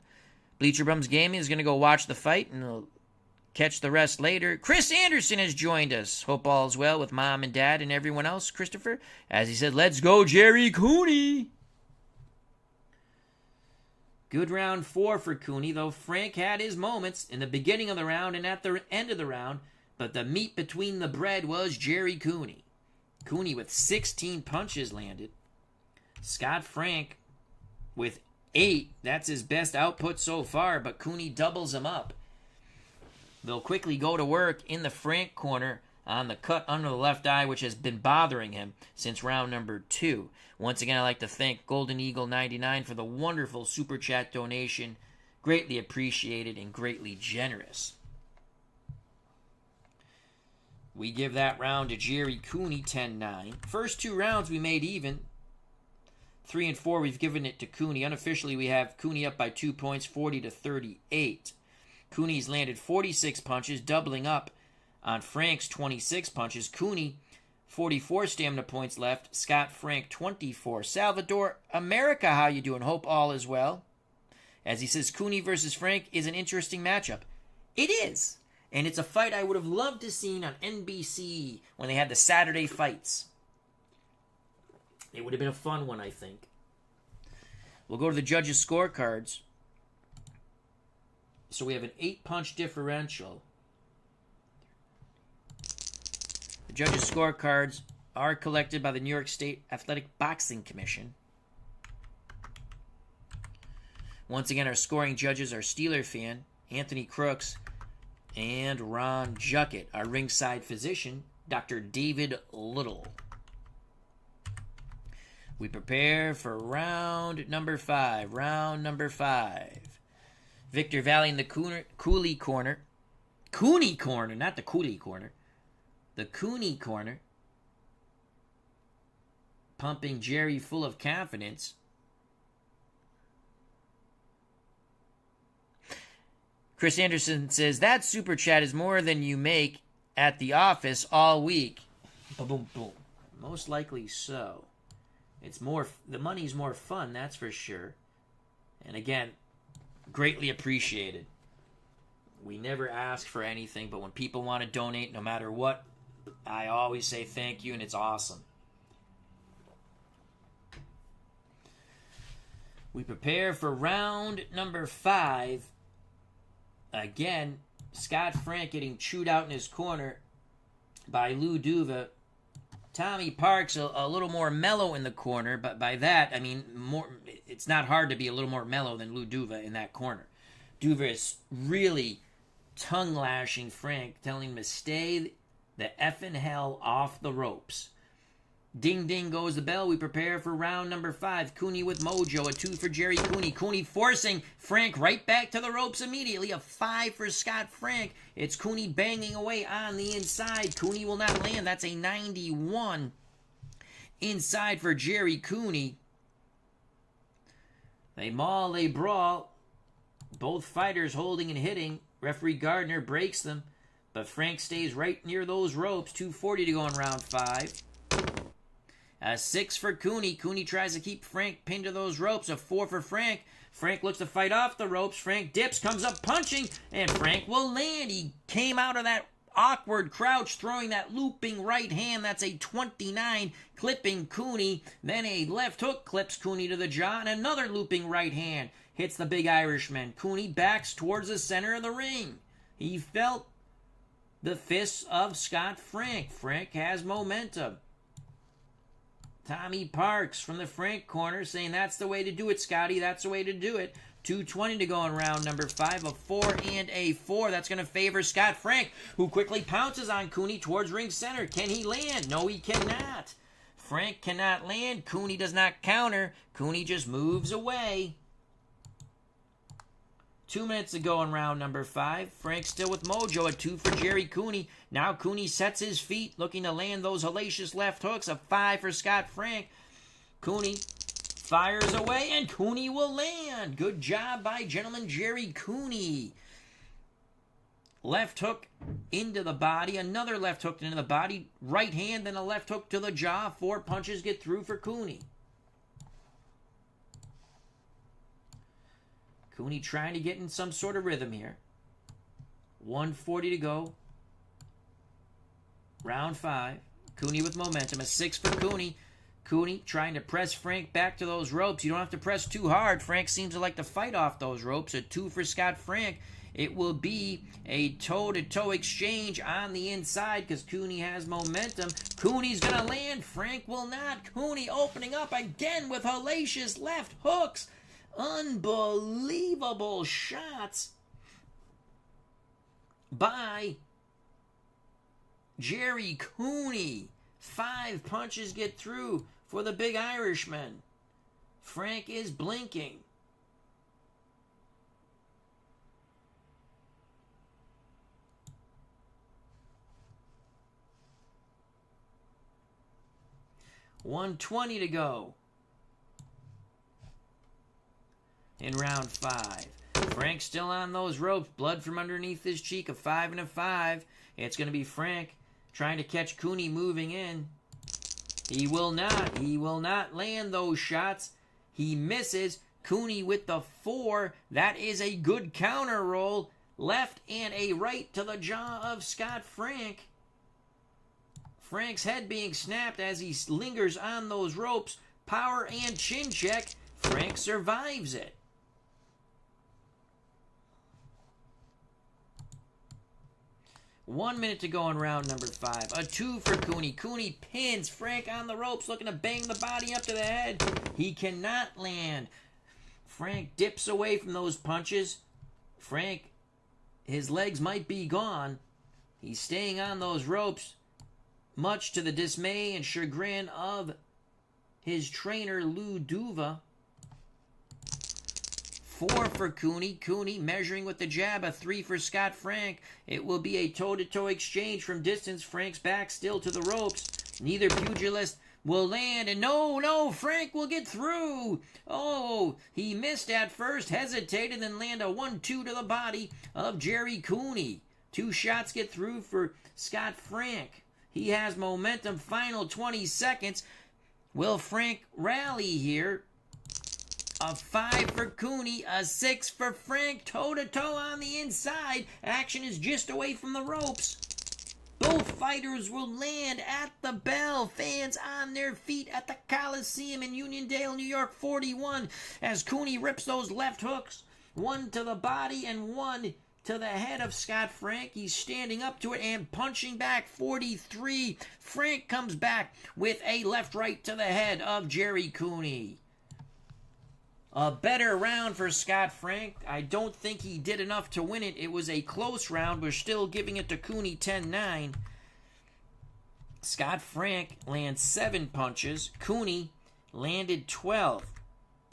Bleacher Bums Gaming is going to go watch the fight, and we'll catch the rest later. Chris Anderson has joined us. Hope all is well with Mom and Dad and everyone else, Christopher. As he said, let's go, Gerry Cooney. Good round 4 for Cooney, though Frank had his moments in the beginning of the round and at the end of the round, but the meat between the bread was Gerry Cooney. Cooney with 16 punches landed. Scott Frank with 8. That's his best output so far, but Cooney doubles him up. They'll quickly go to work in the Frank corner on the cut under the left eye, which has been bothering him since round number 2. Once again, I'd like to thank Golden Eagle 99 for the wonderful Super Chat donation. Greatly appreciated and greatly generous. We give that round to Gerry Cooney, 10-9. First 2 rounds we made even. 3 and 4 we've given it to Cooney. Unofficially, we have Cooney up by 2 points, 40-38. Cooney's landed 46 punches, doubling up on Frank's 26 punches. Cooney, 44 stamina points left. Scott Frank, 24. Salvador America, how you doing? Hope all is well. As he says, Cooney versus Frank is an interesting matchup. It is. And it's a fight I would have loved to see on NBC when they had the Saturday fights. It would have been a fun one, I think. We'll go to the judges' scorecards. So we have an 8-punch differential. The judges' scorecards are collected by the New York State Athletic Boxing Commission. Once again, our scoring judges are Steeler fan, Anthony Crooks, and Ron Juckett. Our ringside physician, Dr. David Little. We prepare for round number 5. Round number 5. Victor Valley in the Cooley corner. Cooney corner, not the Cooley corner. The Cooney corner. pumping Gerry full of confidence. Chris Anderson says, that super chat is more than you make at the office all week. Boom, boom, boom. Most likely so. It's more, the money's more fun, that's for sure. And again, greatly appreciated. We never ask for anything, but when people want to donate, no matter what, I always say thank you, and it's awesome. We prepare for round number 5. Again, Scott Frank getting chewed out in his corner by Lou Duva. Tommy Parks a little more mellow in the corner, but by that, I mean, it's not hard to be a little more mellow than Lou Duva in that corner. Duva is really tongue-lashing Frank, telling him to stay the effing hell off the ropes. Ding, ding goes the bell. We prepare for round number 5. Cooney with mojo. A 2 for Gerry Cooney. Cooney forcing Frank right back to the ropes immediately. A 5 for Scott Frank. It's Cooney banging away on the inside. Cooney will not land. That's a 91 inside for Gerry Cooney. They maul, they brawl. Both fighters holding and hitting. Referee Gardner breaks them, but Frank stays right near those ropes. 2:40 to go in round 5. A 6 for Cooney. Cooney tries to keep Frank pinned to those ropes. A 4 for Frank. Frank looks to fight off the ropes. Frank dips, comes up punching, and Frank will land. He came out of that awkward crouch, throwing that looping right hand. That's a 29, clipping Cooney. Then a left hook clips Cooney to the jaw, and another looping right hand hits the big Irishman. Cooney backs towards the center of the ring. He felt the fists of Scott Frank. Frank has momentum. Tommy Parks from the Frank corner saying, that's the way to do it, Scotty. That's the way to do it. 2:20 to go in round number 5. A 4 and a 4. That's going to favor Scott Frank, who quickly pounces on Cooney towards ring center. Can he land? No, he cannot. Frank cannot land. Cooney does not counter. Cooney just moves away. 2 minutes to go in round number 5. Frank still with mojo. A 2 for Gerry Cooney. Now Cooney sets his feet, looking to land those hellacious left hooks. A 5 for Scott Frank. Cooney fires away, and Cooney will land. Good job by gentleman Gerry Cooney. Left hook into the body. Another left hook into the body. Right hand, then a left hook to the jaw. 4 punches get through for Cooney. Cooney trying to get in some sort of rhythm here. 1:40 to go. Round 5. Cooney with momentum. A 6 for Cooney. Cooney trying to press Frank back to those ropes. You don't have to press too hard. Frank seems to like to fight off those ropes. A 2 for Scott Frank. It will be a toe-to-toe exchange on the inside because Cooney has momentum. Cooney's going to land. Frank will not. Cooney opening up again with hellacious left hooks. Unbelievable shots by Gerry Cooney. 5 punches get through for the big Irishman. Frank is blinking. $120 to go in round 5. Frank still on those ropes. Blood from underneath his cheek. A 5 and a 5. It's going to be Frank trying to catch Cooney moving in. He will not. He will not land those shots. He misses. Cooney with the 4. That is a good counter roll. Left and a right to the jaw of Scott Frank. Frank's head being snapped as he lingers on those ropes. Power and chin check. Frank survives it. One minute to go in round number 5. A 2 for Cooney. Cooney pins Frank on the ropes, looking to bang the body up to the head. He cannot land. Frank dips away from those punches. Frank, his legs might be gone. He's staying on those ropes, much to the dismay and chagrin of his trainer, Lou Duva. 4 for Cooney. Cooney measuring with the jab. A 3 for Scott Frank. It will be a toe-to-toe exchange from distance. Frank's back still to the ropes. Neither pugilist will land, and no, Frank will get through. Oh, he missed at first, hesitated, then land a 1-2 to the body of Gerry Cooney. 2 shots get through for Scott Frank. He has momentum, final 20 seconds. Will Frank rally here? A 5 for Cooney, a 6 for Frank, toe-to-toe on the inside. Action is just away from the ropes. Both fighters will land at the bell. Fans on their feet at the Coliseum in Uniondale, New York, 41, as Cooney rips those left hooks. 1 to the body and 1 to the head of Scott Frank. He's standing up to it and punching back, 43. Frank comes back with a left-right to the head of Gerry Cooney. A better round for Scott Frank. I don't think he did enough to win it. It was a close round. We're still giving it to Cooney 10-9. Scott Frank lands 7 punches. Cooney landed 12.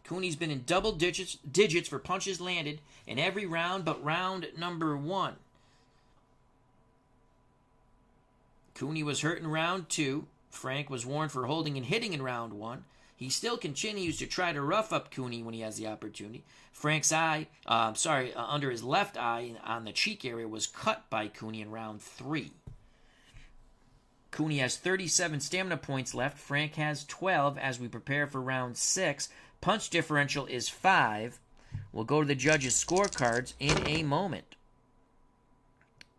Cooney's been in double digits for punches landed in every round but round number 1. Cooney was hurt in round 2. Frank was warned for holding and hitting in round 1. He still continues to try to rough up Cooney when he has the opportunity. Frank's under his left eye on the cheek area was cut by Cooney in round 3. Cooney has 37 stamina points left. Frank has 12 as we prepare for round 6. Punch differential is 5. We'll go to the judges' scorecards in a moment.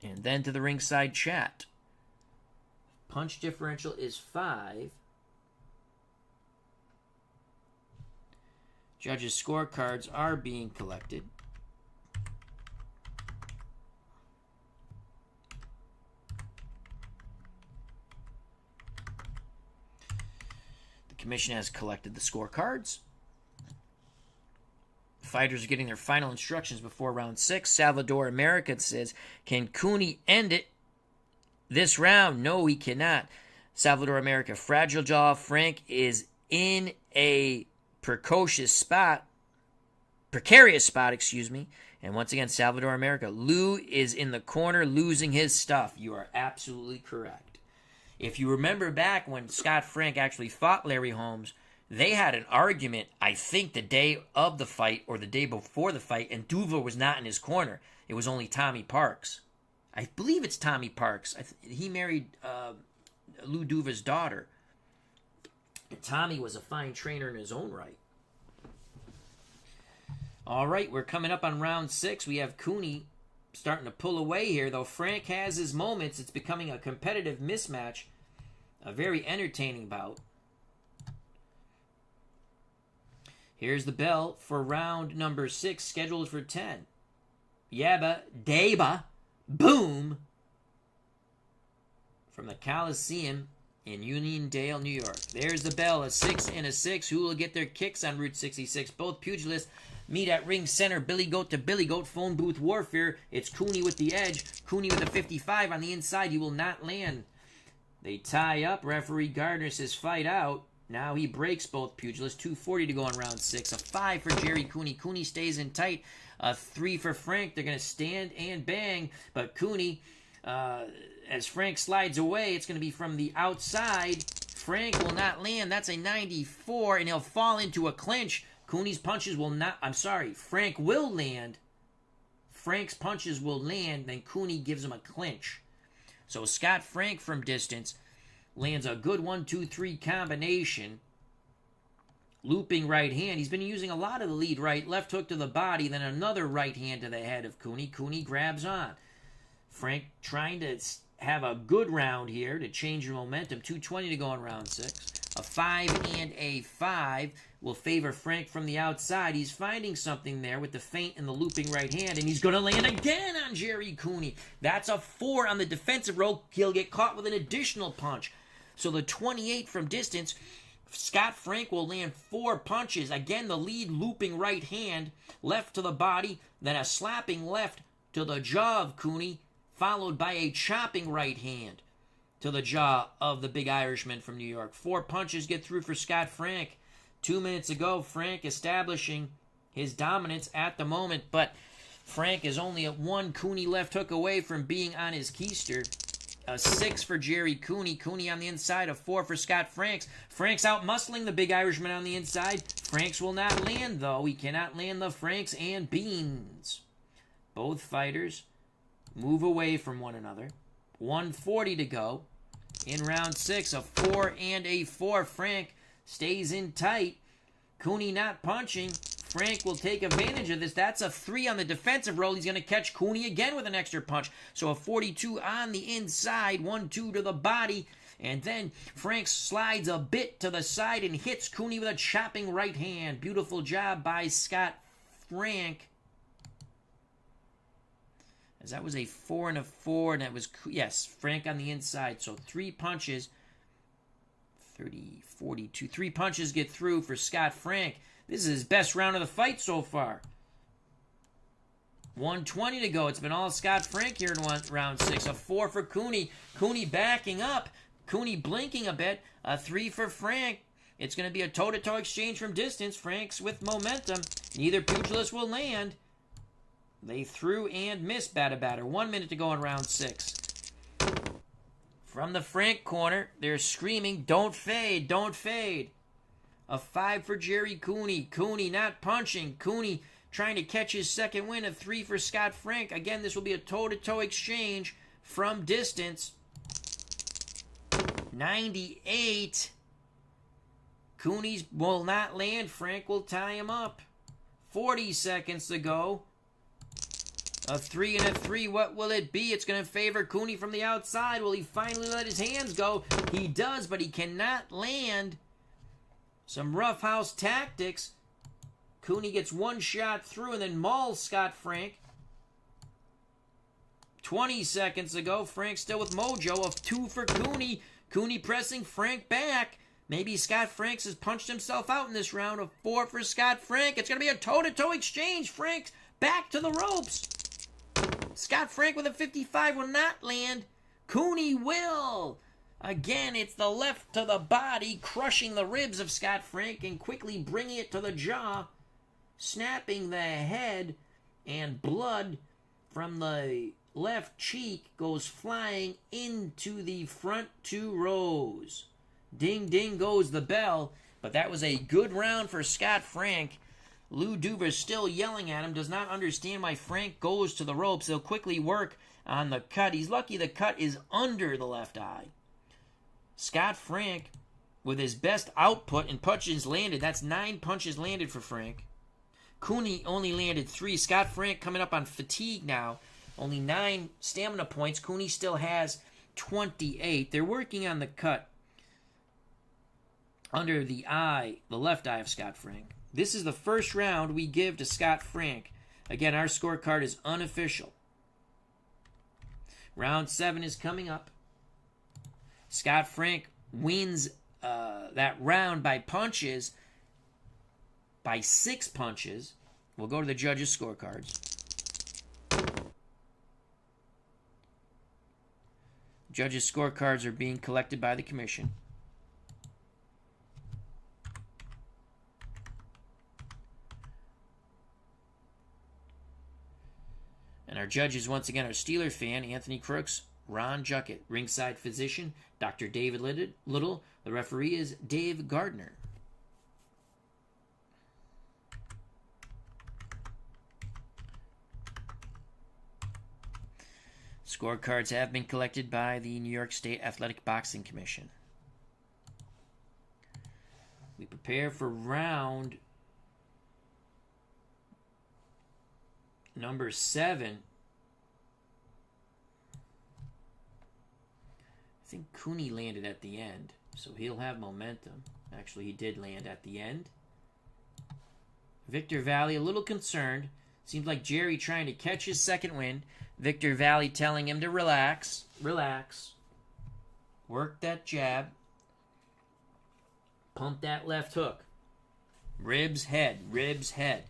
And then to the ringside chat. Punch differential is 5. Judges' scorecards are being collected. The commission has collected the scorecards. Fighters are getting their final instructions before round 6. Salvador America says, can Cooney end it this round? No, he cannot. Salvador America, fragile jaw. Frank is in a precarious spot, and once again, Salvador America, Lou is in the corner losing his stuff. You are absolutely correct. If you remember back when Scott Frank actually fought Larry Holmes, they had an argument, I think the day of the fight or the day before the fight, and Duva was not in his corner. It was only Tommy Parks. I believe it's Tommy Parks. He married Lou Duva's daughter. And Tommy was a fine trainer in his own right. All right, we're coming up on round 6. We have Cooney starting to pull away here, though Frank has his moments. It's becoming a competitive mismatch, a very entertaining bout. Here's the bell for round number 6, scheduled for 10. Yaba, Dayba, boom, from the Coliseum in Uniondale, New York. There's the bell, a 6 and a 6. Who will get their kicks on Route 66? Both pugilists meet at ring center, Billy Goat to Billy Goat, phone booth warfare. It's Cooney with the edge. Cooney with a 55 on the inside. He will not land. They tie up. Referee Gardner says fight out. Now he breaks both pugilists. 2:40 to go on round 6. A 5 for Gerry Cooney. Cooney stays in tight. A 3 for Frank. They're going to stand and bang. But Cooney, as Frank slides away, it's going to be from the outside. Frank will not land. That's a 94, and he'll fall into a clinch. Cooney's punches will not... Frank will land. Frank's punches will land, then Cooney gives him a clinch. So Scott Frank from distance lands a good 1-2-3 combination. Looping right hand. He's been using a lot of the lead right. Left hook to the body, then another right hand to the head of Cooney. Cooney grabs on. Frank trying to have a good round here to change your momentum. 2:20 to go on round 6. A 5 and a 5 will favor Frank from the outside. He's finding something there with the feint and the looping right hand, and he's going to land again on Gerry Cooney. That's a 4 on the defensive rope. He'll get caught with an additional punch. So the 28 from distance, Scott Frank will land 4 punches. Again, the lead looping right hand, left to the body, then a slapping left to the jaw of Cooney, followed by a chopping right hand to the jaw of the big Irishman from New York. 4 punches get through for Scott Frank. 2 minutes ago, Frank establishing his dominance at the moment, but Frank is only at 1 Cooney left hook away from being on his keister. A 6 for Gerry Cooney. Cooney on the inside. A 4 for Scott Franks. Franks out muscling the big Irishman on the inside. Franks will not land, though. He cannot land the Franks and Beans. Both fighters move away from one another. 1:40 to go. In round 6, a 4 and a 4. Frank stays in tight. Cooney not punching. Frank will take advantage of this. That's a 3 on the defensive roll. He's going to catch Cooney again with an extra punch. So a 42 on the inside. 1-2 to the body. And then Frank slides a bit to the side and hits Cooney with a chopping right hand. Beautiful job by Scott Frank. As that was a 4 and a 4. And that was, yes, Frank on the inside. So 3 punches. 30, 42. 3 punches get through for Scott Frank. This is his best round of the fight so far. 1:20 to go. It's been all Scott Frank here in round 6. A 4 for Cooney. Cooney backing up. Cooney blinking a bit. A 3 for Frank. It's going to be a toe-to-toe exchange from distance. Frank's with momentum. Neither pugilist will land. They threw and missed batter. 1 minute to go in round 6. From the Frank corner, they're screaming, "Don't fade, don't fade." A 5 for Gerry Cooney. Cooney not punching. Cooney trying to catch his second win. A 3 for Scott Frank. Again, this will be a toe-to-toe exchange from distance. 98. Cooney will not land. Frank will tie him up. 40 seconds to go. A 3 and a 3. What will it be? It's going to favor Cooney from the outside. Will he finally let his hands go? He does, but he cannot land. Some roughhouse tactics. Cooney gets one shot through and then mauls Scott Frank. 20 seconds ago, Frank still with mojo. Of 2 for Cooney. Cooney pressing Frank back. Maybe Scott Franks has punched himself out in this round. A 4 for Scott Frank. It's going to be a toe-to-toe exchange. Frank's back to the ropes. Scott Frank with a 55 will not land. Cooney will. Again, it's the left to the body, crushing the ribs of Scott Frank and quickly bringing it to the jaw, snapping the head, and blood from the left cheek goes flying into the front 2 rows. Ding, ding goes the bell, but that was a good round for Scott Frank. Lou Duver's still yelling at him, does not understand why Frank goes to the ropes. They'll quickly work on the cut. He's lucky the cut is under the left eye. Scott Frank, with his best output and punches landed, that's 9 punches landed for Frank. Cooney only landed 3. Scott Frank coming up on fatigue now. Only 9 stamina points. Cooney still has 28. They're working on the cut under the eye, the left eye of Scott Frank. This is the first round we give to Scott Frank. Again, our scorecard is unofficial. Round 7 is coming up. Scott Frank wins that round by punches, by 6 punches. We'll go to the judges' scorecards. Judges' scorecards are being collected by the commission. And our judges, once again, are Steeler fan Anthony Crooks, Ron Juckett, ringside physician Dr. David Little. The referee is Dave Gardner. Scorecards have been collected by the New York State Athletic Boxing Commission. We prepare for round number 7. I think Cooney landed at the end, so he'll have momentum. Actually, he did land at the end. Victor Valley, a little concerned. Seems like Gerry trying to catch his second win. Victor Valley telling him to relax. Relax. Work that jab. Pump that left hook. Ribs, head. Ribs, head.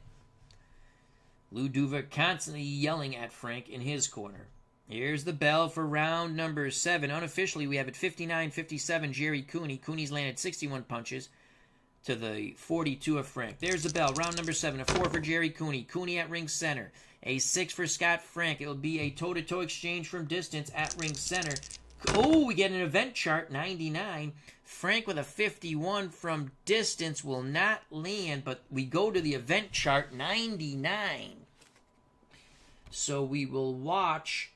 Lou Duver constantly yelling at Frank in his corner. Here's the bell for round number 7. Unofficially, we have it 59-57 Gerry Cooney. Cooney's landed 61 punches to the 42 of Frank. There's the bell. Round number 7. A 4 for Gerry Cooney. Cooney at ring center. A 6 for Scott Frank. It will be a toe-to-toe exchange from distance at ring center. Oh, we get an event chart, 99. Frank with a 51 from distance will not land, but we go to the event chart, 99. So we will watch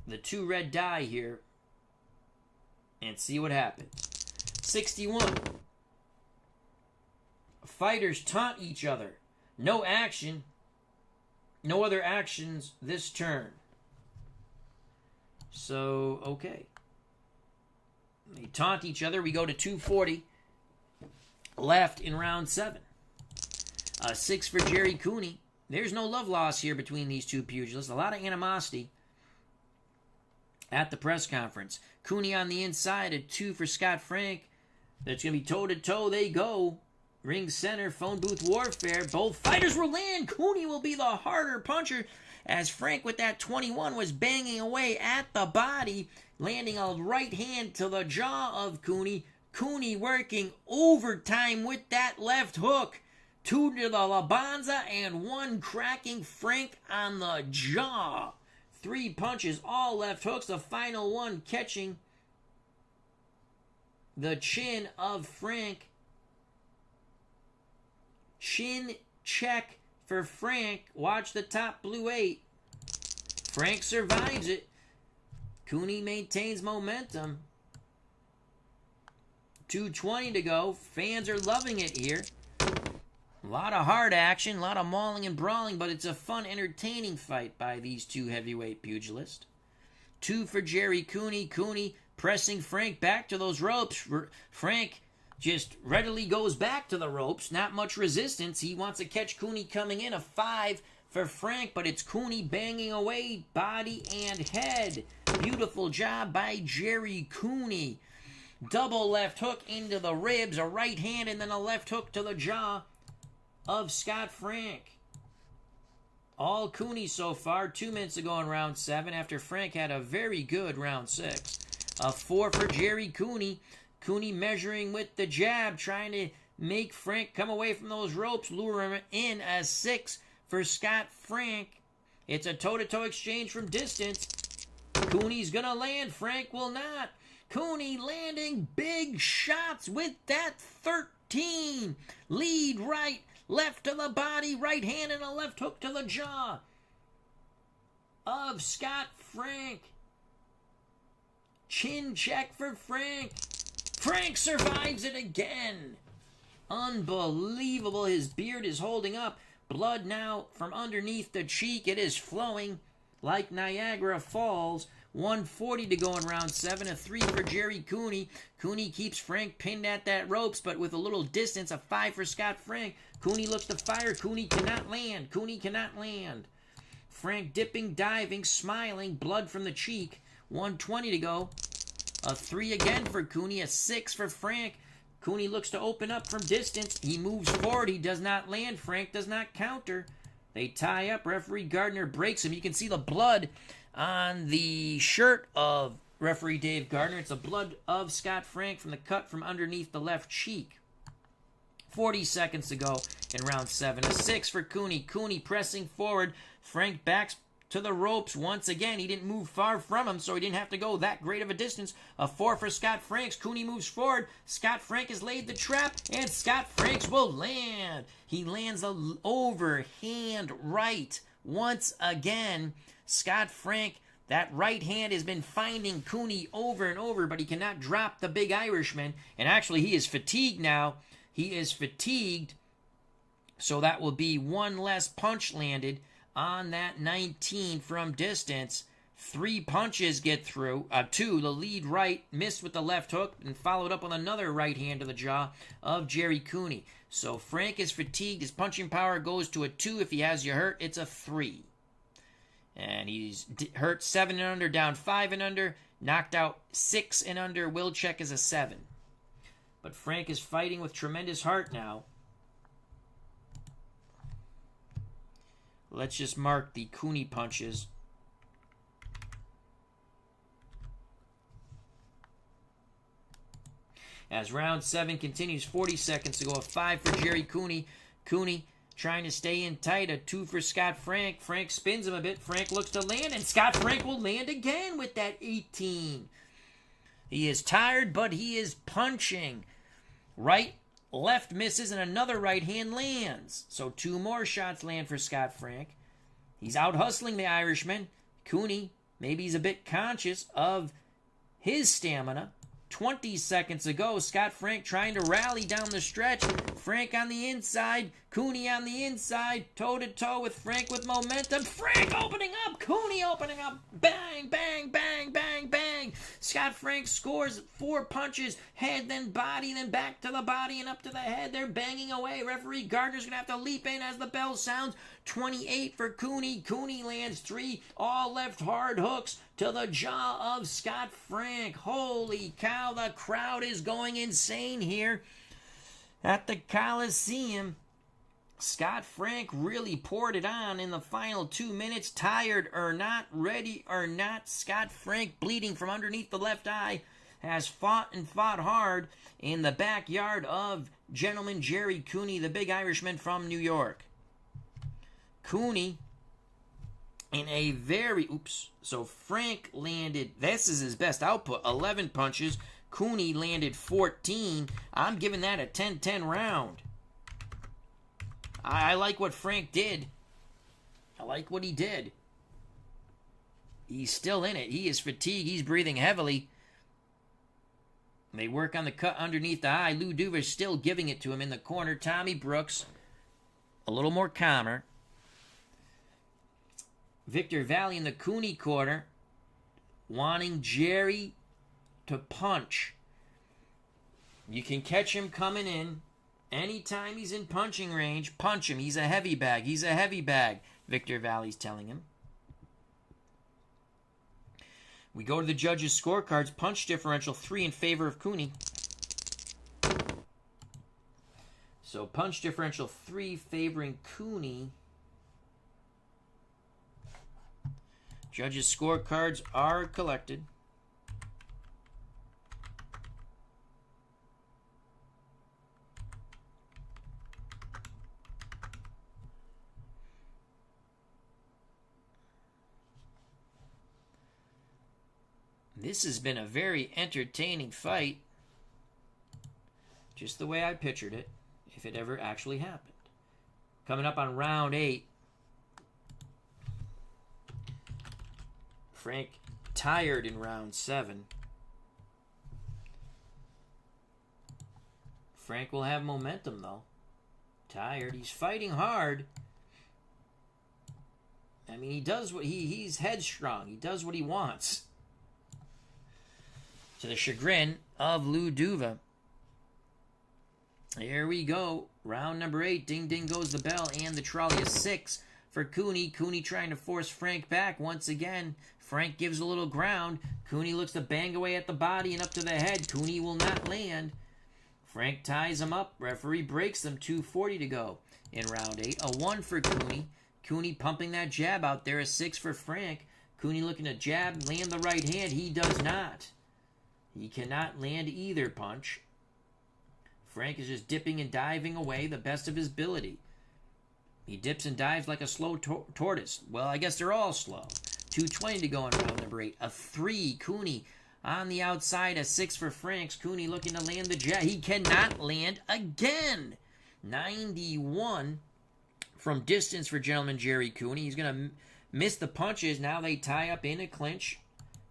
the 2 red die here and see what happens. 61. Fighters taunt each other. No action. No other actions this turn. So, okay. They taunt each other. We go to 240 left in round 7. 6 for Gerry Cooney. There's no love loss here between these two pugilists. A lot of animosity at the press conference. Cooney on the inside, a 2 for Scott Frank. That's going to be toe-to-toe. They go. Ring center, phone booth warfare. Both fighters will land. Cooney will be the harder puncher as Frank with that 21 was banging away at the body, landing a right hand to the jaw of Cooney. Cooney working overtime with that left hook. 2 to the Labanza and 1 cracking Frank on the jaw. 3 punches, all left hooks. The final one catching the chin of Frank. Chin check for Frank. Watch the top blue 8. Frank survives it. Cooney maintains momentum. 2:20 to go. Fans are loving it here. A lot of hard action, a lot of mauling and brawling, but it's a fun, entertaining fight by these two heavyweight pugilists. 2 for Gerry Cooney. Cooney pressing Frank back to those ropes. Frank just readily goes back to the ropes. Not much resistance. He wants to catch Cooney coming in. A 5 for Frank, but it's Cooney banging away body and head. Beautiful job by Gerry Cooney. Double left hook into the ribs, a right hand, and then a left hook to the jaw of Scott Frank. All Cooney so far. 2 minutes ago in round 7 after Frank had a very good round 6. A 4 for Gerry Cooney. Cooney measuring with the jab, trying to make Frank come away from those ropes, lure him in. A 6 for Scott Frank. It's a toe-to-toe exchange from distance. Cooney's going to land. Frank will not. Cooney landing big shots with that 13. Lead right, left to the body, right hand and a left hook to the jaw of Scott Frank. Chin check for Frank. Frank survives it again. Unbelievable. His beard is holding up. Blood now from underneath the cheek. It is flowing like Niagara Falls. 1:40 to go in round 7. A 3 for Gerry Cooney. Cooney keeps Frank pinned at that ropes, but with a little distance. A 5 for Scott Frank. Cooney looks to fire. Cooney cannot land. Cooney cannot land. Frank dipping, diving, smiling. Blood from the cheek. 1:20 to go. A 3 again for Cooney. A 6 for Frank. Cooney looks to open up from distance. He moves forward. He does not land. Frank does not counter. They tie up. Referee Gardner breaks him. You can see the blood on the shirt of referee Dave Gardner. It's the blood of Scott Frank from the cut from underneath the left cheek. 40 seconds to go in round 7. A 6 for Cooney. Cooney pressing forward. Frank backs to the ropes once again. He didn't move far from him, so he didn't have to go that great of a distance. A 4 for Scott Franks. Cooney moves forward. Scott Frank has laid the trap, and Scott Franks will land. He lands the overhand right once again. Scott Frank, that right hand has been finding Cooney over and over, but he cannot drop the big Irishman. And actually, he is fatigued now. He is fatigued, so that will be 1 less punch landed on that 19 from distance. 3 punches get through. 2, the lead right, missed with the left hook, and followed up with another right hand to the jaw of Gerry Cooney. So Frank is fatigued. His punching power goes to a 2. If he has you hurt, it's a 3. And he's hurt 7 and under, down 5 and under, knocked out 6 and under. Wilczek is a 7. But Frank is fighting with tremendous heart now. Let's just mark the Cooney punches. As round 7 continues, 40 seconds to go. A 5 for Gerry Cooney. Cooney trying to stay in tight. A 2 for Scott Frank. Frank spins him a bit. Frank looks to land, and Scott Frank will land again with that 18. He is tired, but he is punching. Right, left misses, and another right hand lands. So 2 more shots land for Scott Frank. He's out hustling the Irishman. Cooney, maybe he's a bit conscious of his stamina. 20 seconds ago, Scott Frank trying to rally down the stretch. Frank on the inside, Cooney on the inside, toe-to-toe with Frank with momentum. Frank opening up, Cooney opening up. Bang, bang, bang, bang, bang. Scott Frank scores 4 punches, head, then body, then back to the body and up to the head. They're banging away. Referee Gardner's going to have to leap in as the bell sounds. 28 for Cooney. Cooney lands 3 all left hard hooks to the jaw of Scott Frank. Holy cow, the crowd is going insane here at the Coliseum. Scott Frank really poured it on in the final 2 minutes. Tired or not, ready or not, Scott Frank, bleeding from underneath the left eye, has fought and fought hard in the backyard of gentleman Gerry Cooney, the big Irishman from New York. Cooney in a very, so Frank landed, this is his best output, 11 punches. Cooney landed 14. I'm giving that a 10-10 round. I like what Frank did. I like what he did. He's still in it. He is fatigued. He's breathing heavily. They work on the cut underneath the eye. Lou Duva still giving it to him in the corner. Tommy Brooks, a little more calmer. Victor Valley in the Cooney corner, wanting Gerry to punch. You can catch him coming in. Anytime he's in punching range, punch him. He's a heavy bag. He's a heavy bag, Victor Valley's telling him. We go to the judges' scorecards. Punch differential 3 in favor of Cooney. So punch differential 3 favoring Cooney. Judges' scorecards are collected. This has been a very entertaining fight. Just the way I pictured it, if it ever actually happened. Coming up on round 8. Frank tired in round 7. Frank will have momentum, though. Tired. He's fighting hard. I mean, he does what he's headstrong. He does what he wants. To the chagrin of Lou Duva. Here we go. Round number 8. Ding, ding goes the bell. And the trolley is 6 for Cooney. Cooney trying to force Frank back once again. Frank gives a little ground. Cooney looks to bang away at the body and up to the head. Cooney will not land. Frank ties him up. Referee breaks them. 2:40 to go in round 8. A 1 for Cooney. Cooney pumping that jab out there. A 6 for Frank. Cooney looking to jab, land the right hand. He does not. He cannot land either punch. Frank is just dipping and diving away the best of his ability. He dips and dives like a slow tortoise. Well, I guess they're all slow. 2:20 to go in round number 8. A 3, Cooney on the outside. A 6 for Franks. Cooney looking to land the jab. He cannot land again. 91 from distance for gentleman Gerry Cooney. He's going to miss the punches. Now they tie up in a clinch.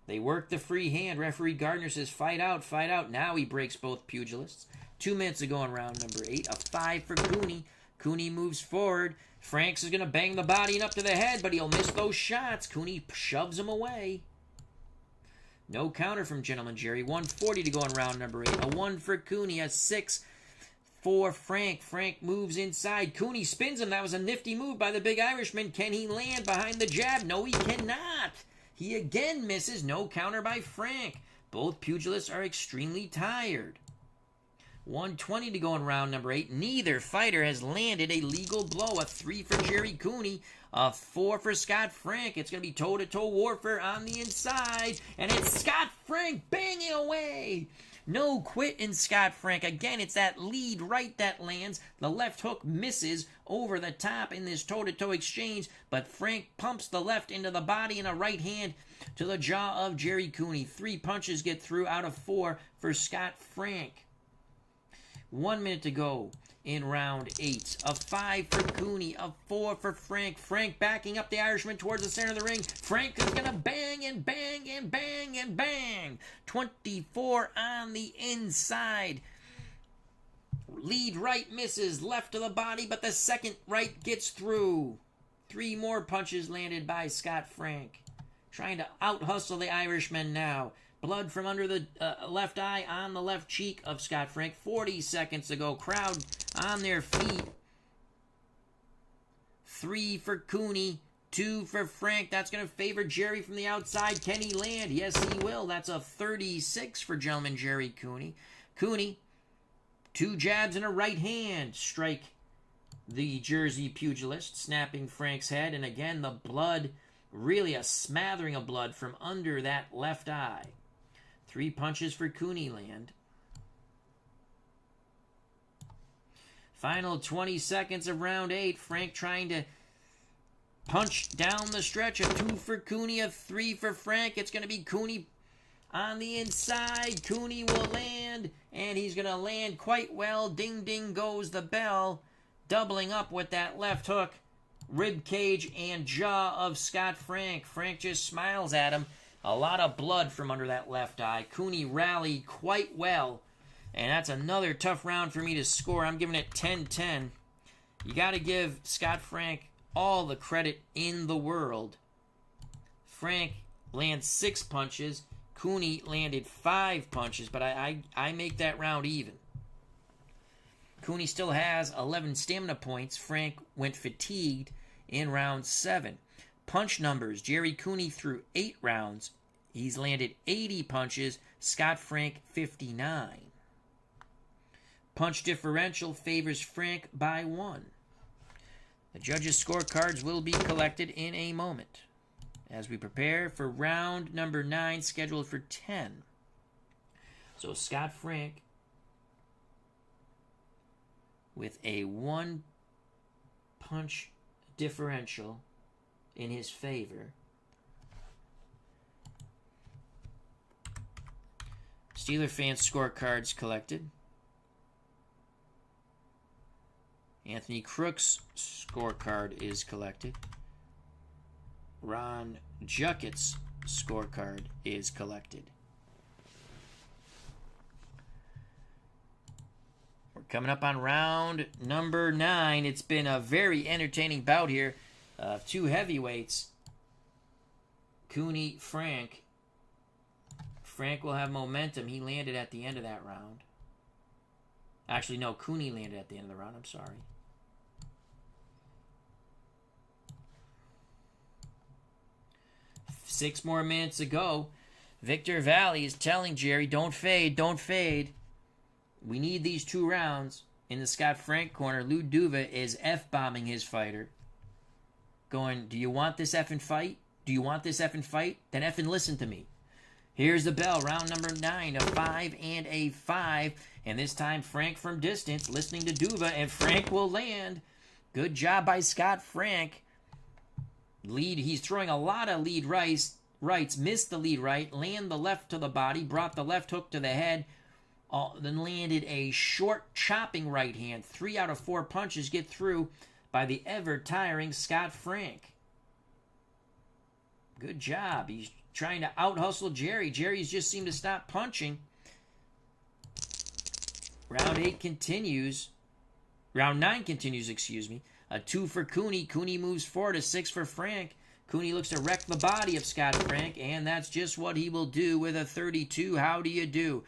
They work the free hand. Referee Gardner says, fight out, fight out. Now he breaks both pugilists. 2 minutes ago in round number 8. A 5 for Cooney. Cooney moves forward. Franks is going to bang the body and up to the head, but he'll miss those shots. Cooney shoves him away. No counter from gentleman Gerry. 1:40 to go in round number 8. A 1 for Cooney. A 6 for Frank. Frank moves inside. Cooney spins him. That was a nifty move by the big Irishman. Can he land behind the jab? No, he cannot. He again misses. No counter by Frank. Both pugilists are extremely tired. 1:20 to go in round number 8. Neither fighter has landed a legal blow. A 3 for Gerry Cooney. A 4 for Scott Frank. It's going to be toe-to-toe warfare on the inside. And it's Scott Frank banging away. No quitting, Scott Frank. Again, it's that lead right that lands. The left hook misses over the top in this toe-to-toe exchange, but Frank pumps the left into the body and a right hand to the jaw of Gerry Cooney. 3 punches get through out of 4 for Scott Frank. 1 minute to go in round 8. A 5 for Cooney, a 4 for Frank. Frank backing up the Irishman towards the center of the ring. Frank is going to bang and bang and bang and bang. 24 on the inside. Lead right misses, left to the body, but the second right gets through. 3 more punches landed by Scott Frank. Trying to out-hustle the Irishman now. Blood from under the left eye on the left cheek of Scott Frank. 40 seconds to go. Crowd on their feet. 3 for Cooney. 2 for Frank. That's going to favor Gerry from the outside. Can he land? Yes, he will. That's a 36 for gentleman Gerry Cooney. Cooney, 2 jabs and a right hand. Strike the Jersey pugilist, snapping Frank's head. And again, the blood, really a smattering of blood from under that left eye. 3 punches for Cooney land. Final 20 seconds of round 8. Frank trying to punch down the stretch. A 2 for Cooney, a 3 for Frank. It's going to be Cooney on the inside. Cooney will land, and he's going to land quite well. Ding, ding goes the bell. Doubling up with that left hook. Rib cage and jaw of Scott Frank. Frank just smiles at him. A lot of blood from under that left eye. Cooney rallied quite well. And that's another tough round for me to score. I'm giving it 10-10. You got to give Scott Frank all the credit in the world. Frank lands 6 punches. Cooney landed 5 punches. But I make that round even. Cooney still has 11 stamina points. Frank went fatigued in round 7. Punch numbers. Gerry Cooney threw 8 rounds. He's landed 80 punches. Scott Frank, 59. Punch differential favors Frank by 1. The judges' scorecards will be collected in a moment as we prepare for round number 9, scheduled for 10. So Scott Frank with a 1 punch differential in his favor. Steeler fans scorecards collected. Anthony Crook's scorecard is collected. Ron Juckett's scorecard is collected. We're coming up on round number 9. It's been a very entertaining bout here. 2 heavyweights. Cooney, Frank. Frank will have momentum. He landed at the end of that round. Actually, no, Cooney landed at the end of the round. I'm sorry. Six more minutes to go. Victor Valley is telling Gerry, don't fade, don't fade. We need these 2 rounds. In the Scott Frank corner, Lou Duva is F-bombing his fighter. Going, do you want this effing fight? Do you want this effing fight? Then effing listen to me. Here's the bell. Round number 9, a 5 and a 5. And this time, Frank from distance, listening to Duva, and Frank will land. Good job by Scott Frank. Lead, he's throwing a lot of lead rights. Missed the lead right, land the left to the body, brought the left hook to the head, then landed a short chopping right hand. 3 out of 4 punches get through by the ever-tiring Scott Frank. Good job. He's trying to out-hustle Gerry. Gerry's just seemed to stop punching. Round 8 continues. Round 9 continues, excuse me. A 2 for Cooney. Cooney moves forward. A 6 for Frank. Cooney looks to wreck the body of Scott Frank, and that's just what he will do with a 32. How do you do?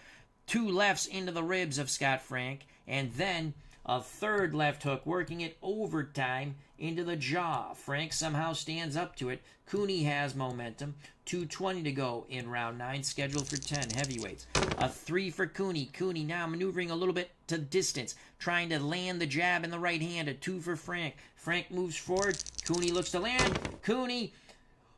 2 lefts into the ribs of Scott Frank, and then a 3rd left hook, working it overtime into the jaw. Frank somehow stands up to it. Cooney has momentum. 2:20 to go in round 9, scheduled for 10 heavyweights. A 3 for Cooney. Cooney now maneuvering a little bit to distance, trying to land the jab in the right hand. A 2 for Frank. Frank moves forward. Cooney looks to land. Cooney,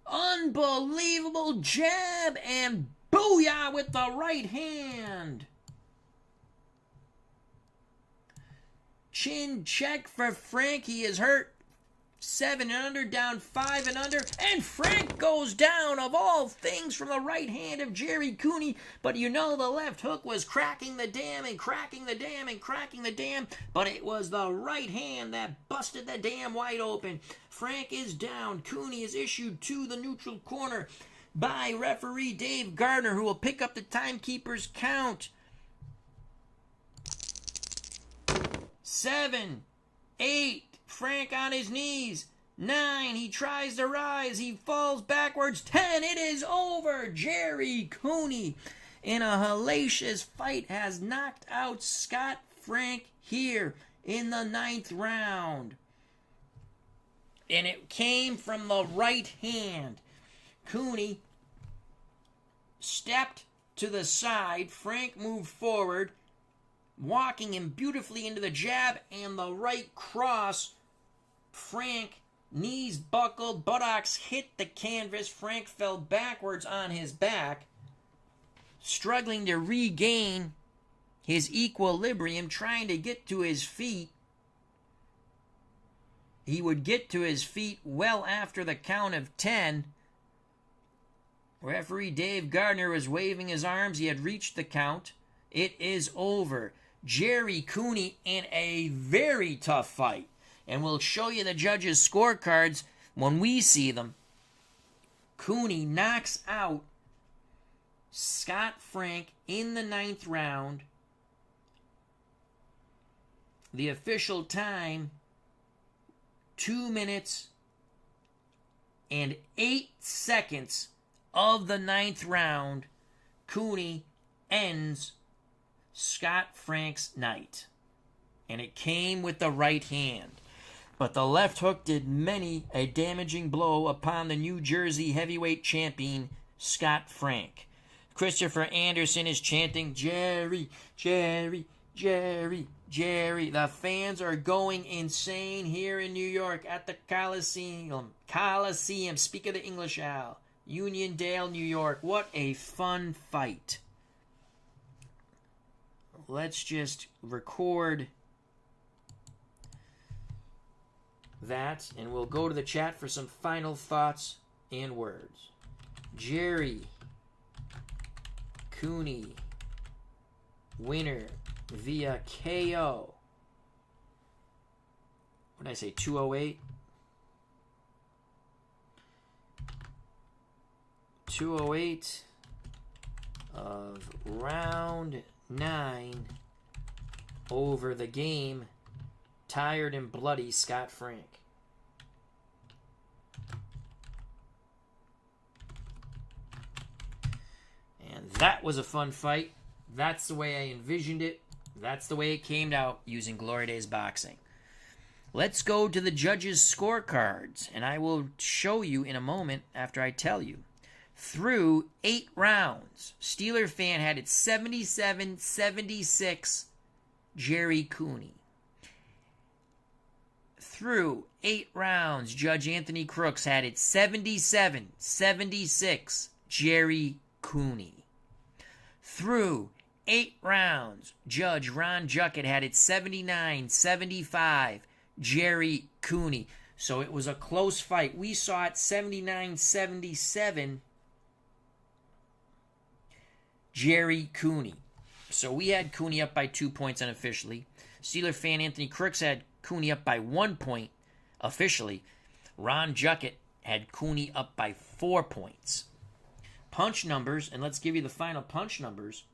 unbelievable jab, and booyah with the right hand. chin check for Frank. He is hurt. 7 and under, down 5 and under, and Frank goes down, of all things, from the right hand of Gerry Cooney. But you know the left hook was cracking the dam and cracking the dam and cracking the dam, but it was the right hand that busted the dam wide open. Frank is down. Cooney is issued to the neutral corner by referee Dave Gardner, who will pick up the timekeeper's count. 7, 8, Frank on his knees. 9, he tries to rise. He falls backwards. 10, it is over. Gerry Cooney, in a hellacious fight, has knocked out Scott Frank here in the 9th round. And it came from the right hand. Cooney stepped to the side. Frank moved forward, walking him beautifully into the jab and the right cross. Frank, knees buckled, buttocks hit the canvas. Frank fell backwards on his back, struggling to regain his equilibrium, trying to get to his feet. He would get to his feet well after the count of 10. Referee Dave Gardner was waving his arms. He had reached the count. It is over. Gerry Cooney in a very tough fight. And we'll show you the judges' scorecards when we see them. Cooney knocks out Scott Frank in the 9th round. The official time, 2 minutes and 8 seconds of the 9th round. Cooney ends Scott Frank's night. And it came with the right hand. But the left hook did many a damaging blow upon the New Jersey heavyweight champion, Scott Frank. Christopher Anderson is chanting, Gerry, Gerry, Gerry, Gerry. The fans are going insane here in New York at the Coliseum. Speak of the English, Al. Uniondale, New York. What a fun fight. Let's just record that, and we'll go to the chat for some final thoughts and words. Gerry Cooney, winner via KO. What did I say, 208? 208 of round 9 over the game. Tired and bloody Scott Frank. And that was a fun fight. That's the way I envisioned it. That's the way it came out using Glory Days Boxing. Let's go to the judges' scorecards, and I will show you in a moment after I tell you. Through 8 rounds, Steeler Fan had it 77-76 Gerry Cooney. Through 8 rounds, Judge Anthony Crooks had it 77-76 Gerry Cooney. Through 8 rounds, Judge Ron Juckett had it 79-75 Gerry Cooney. So it was a close fight. We saw it 79-77 Gerry Cooney. So we had Cooney up by 2 points unofficially. Steeler Fan Anthony Crooks had Cooney up by 1 point officially. Ron Juckett had Cooney up by 4 points. Punch numbers, and let's give you the final punch numbers.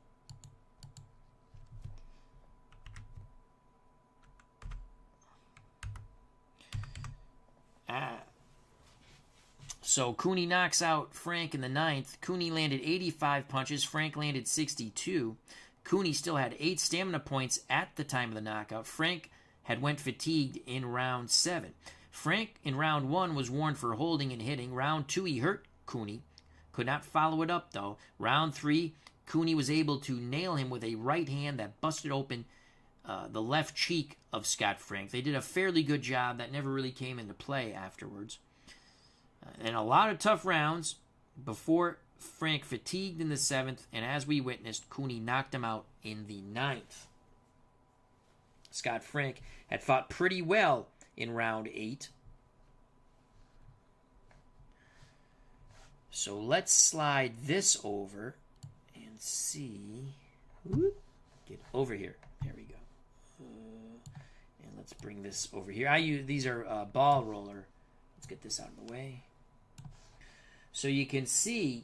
So Cooney knocks out Frank in the 9th. Cooney landed 85 punches. Frank landed 62. Cooney still had 8 stamina points at the time of the knockout. Frank had went fatigued in round 7. Frank in round 1 was warned for holding and hitting. Round 2 he hurt Cooney. Could not follow it up though. Round 3 Cooney was able to nail him with a right hand that busted open the left cheek of Scott Frank. They did a fairly good job. That never really came into play afterwards. And a lot of tough rounds before Frank fatigued in the 7th, and as we witnessed, Cooney knocked him out in the 9th. Scott Frank had fought pretty well in round 8. So let's slide this over and see. Whoop, get over here. There we go. And let's bring this over here. These are ball roller. Let's get this out of the way. So you can see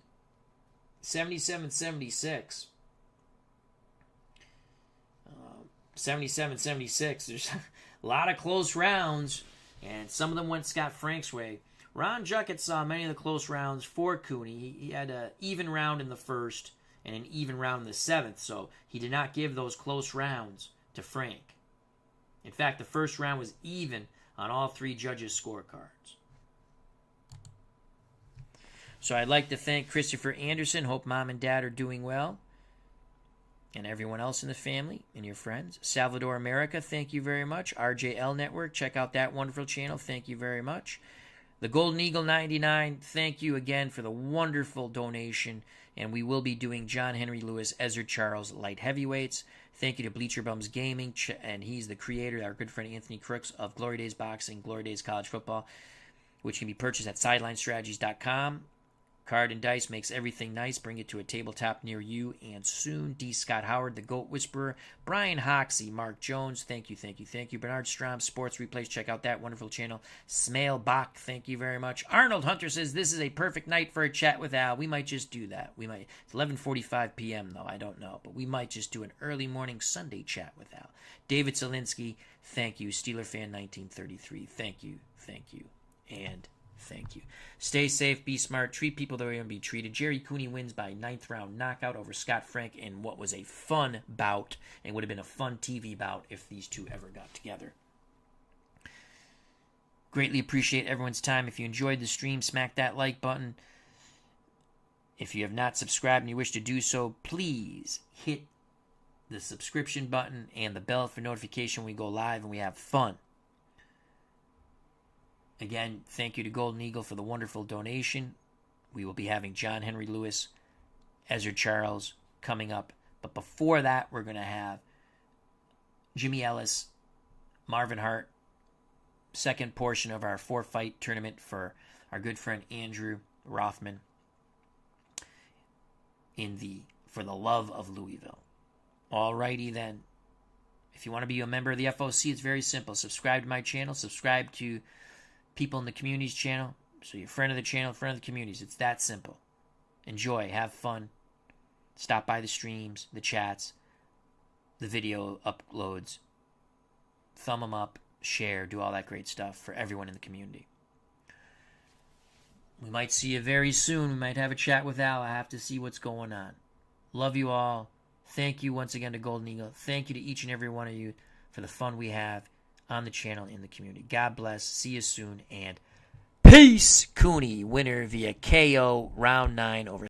77-76. 77-76. There's a lot of close rounds, and some of them went Scott Frank's way. Ron Juckett saw many of the close rounds for Cooney. He had an even round in the first and an even round in the 7th, so he did not give those close rounds to Frank. In fact, the first round was even on all 3 judges' scorecards. So I'd like to thank Christopher Anderson. Hope Mom and Dad are doing well. And everyone else in the family and your friends. Salvador America, thank you very much. RJL Network, check out that wonderful channel. Thank you very much. The Golden Eagle 99, thank you again for the wonderful donation. And we will be doing John Henry Lewis, Ezra Charles light heavyweights. Thank you to Bleacher Bums Gaming, and he's the creator, our good friend Anthony Crooks, of Glory Days Boxing, Glory Days College Football, which can be purchased at sidelinestrategies.com. Card and Dice makes everything nice. Bring it to a tabletop near you and soon. D. Scott Howard, the Goat Whisperer. Brian Hoxie, Mark Jones, thank you, thank you, thank you. Bernard Strom, Sports Replays, check out that wonderful channel. Smale Bach, thank you very much. Arnold Hunter says, this is a perfect night for a chat with Al. We might just do that. It's 11:45 p.m. though, I don't know. But we might just do an early morning Sunday chat with Al. David Zielinski, thank you. Steeler Fan 1933, thank you, and thank you. Stay safe, be smart, treat people the way you want to be treated. Gerry Cooney wins by 9th round knockout over Scott Frank in what was a fun bout, and would have been a fun TV bout if these two ever got together. Greatly appreciate everyone's time. If you enjoyed the stream, smack that like button. If you have not subscribed and you wish to do so, please hit the subscription button and the bell for notification when we go live and we have fun. Again, thank you to Golden Eagle for the wonderful donation. We will be having John Henry Lewis, Ezra Charles coming up. But before that, we're going to have Jimmy Ellis, Marvin Hart, second portion of our 4-fight tournament for our good friend Andrew Rothman for the love of Louisville. Alrighty then. If you want to be a member of the FOC, it's very simple. Subscribe to my channel. Subscribe to People in the Communities channel. So you're a friend of the channel, friend of the communities. It's that simple. Enjoy. Have fun. Stop by the streams, the chats, the video uploads. Thumb them up. Share. Do all that great stuff for everyone in the community. We might see you very soon. We might have a chat with Al. I have to see what's going on. Love you all. Thank you once again to Golden Eagle. Thank you to each and every one of you for the fun we have on the channel, in the community. God bless. See you soon, and peace. Cooney, winner via KO, round 9 over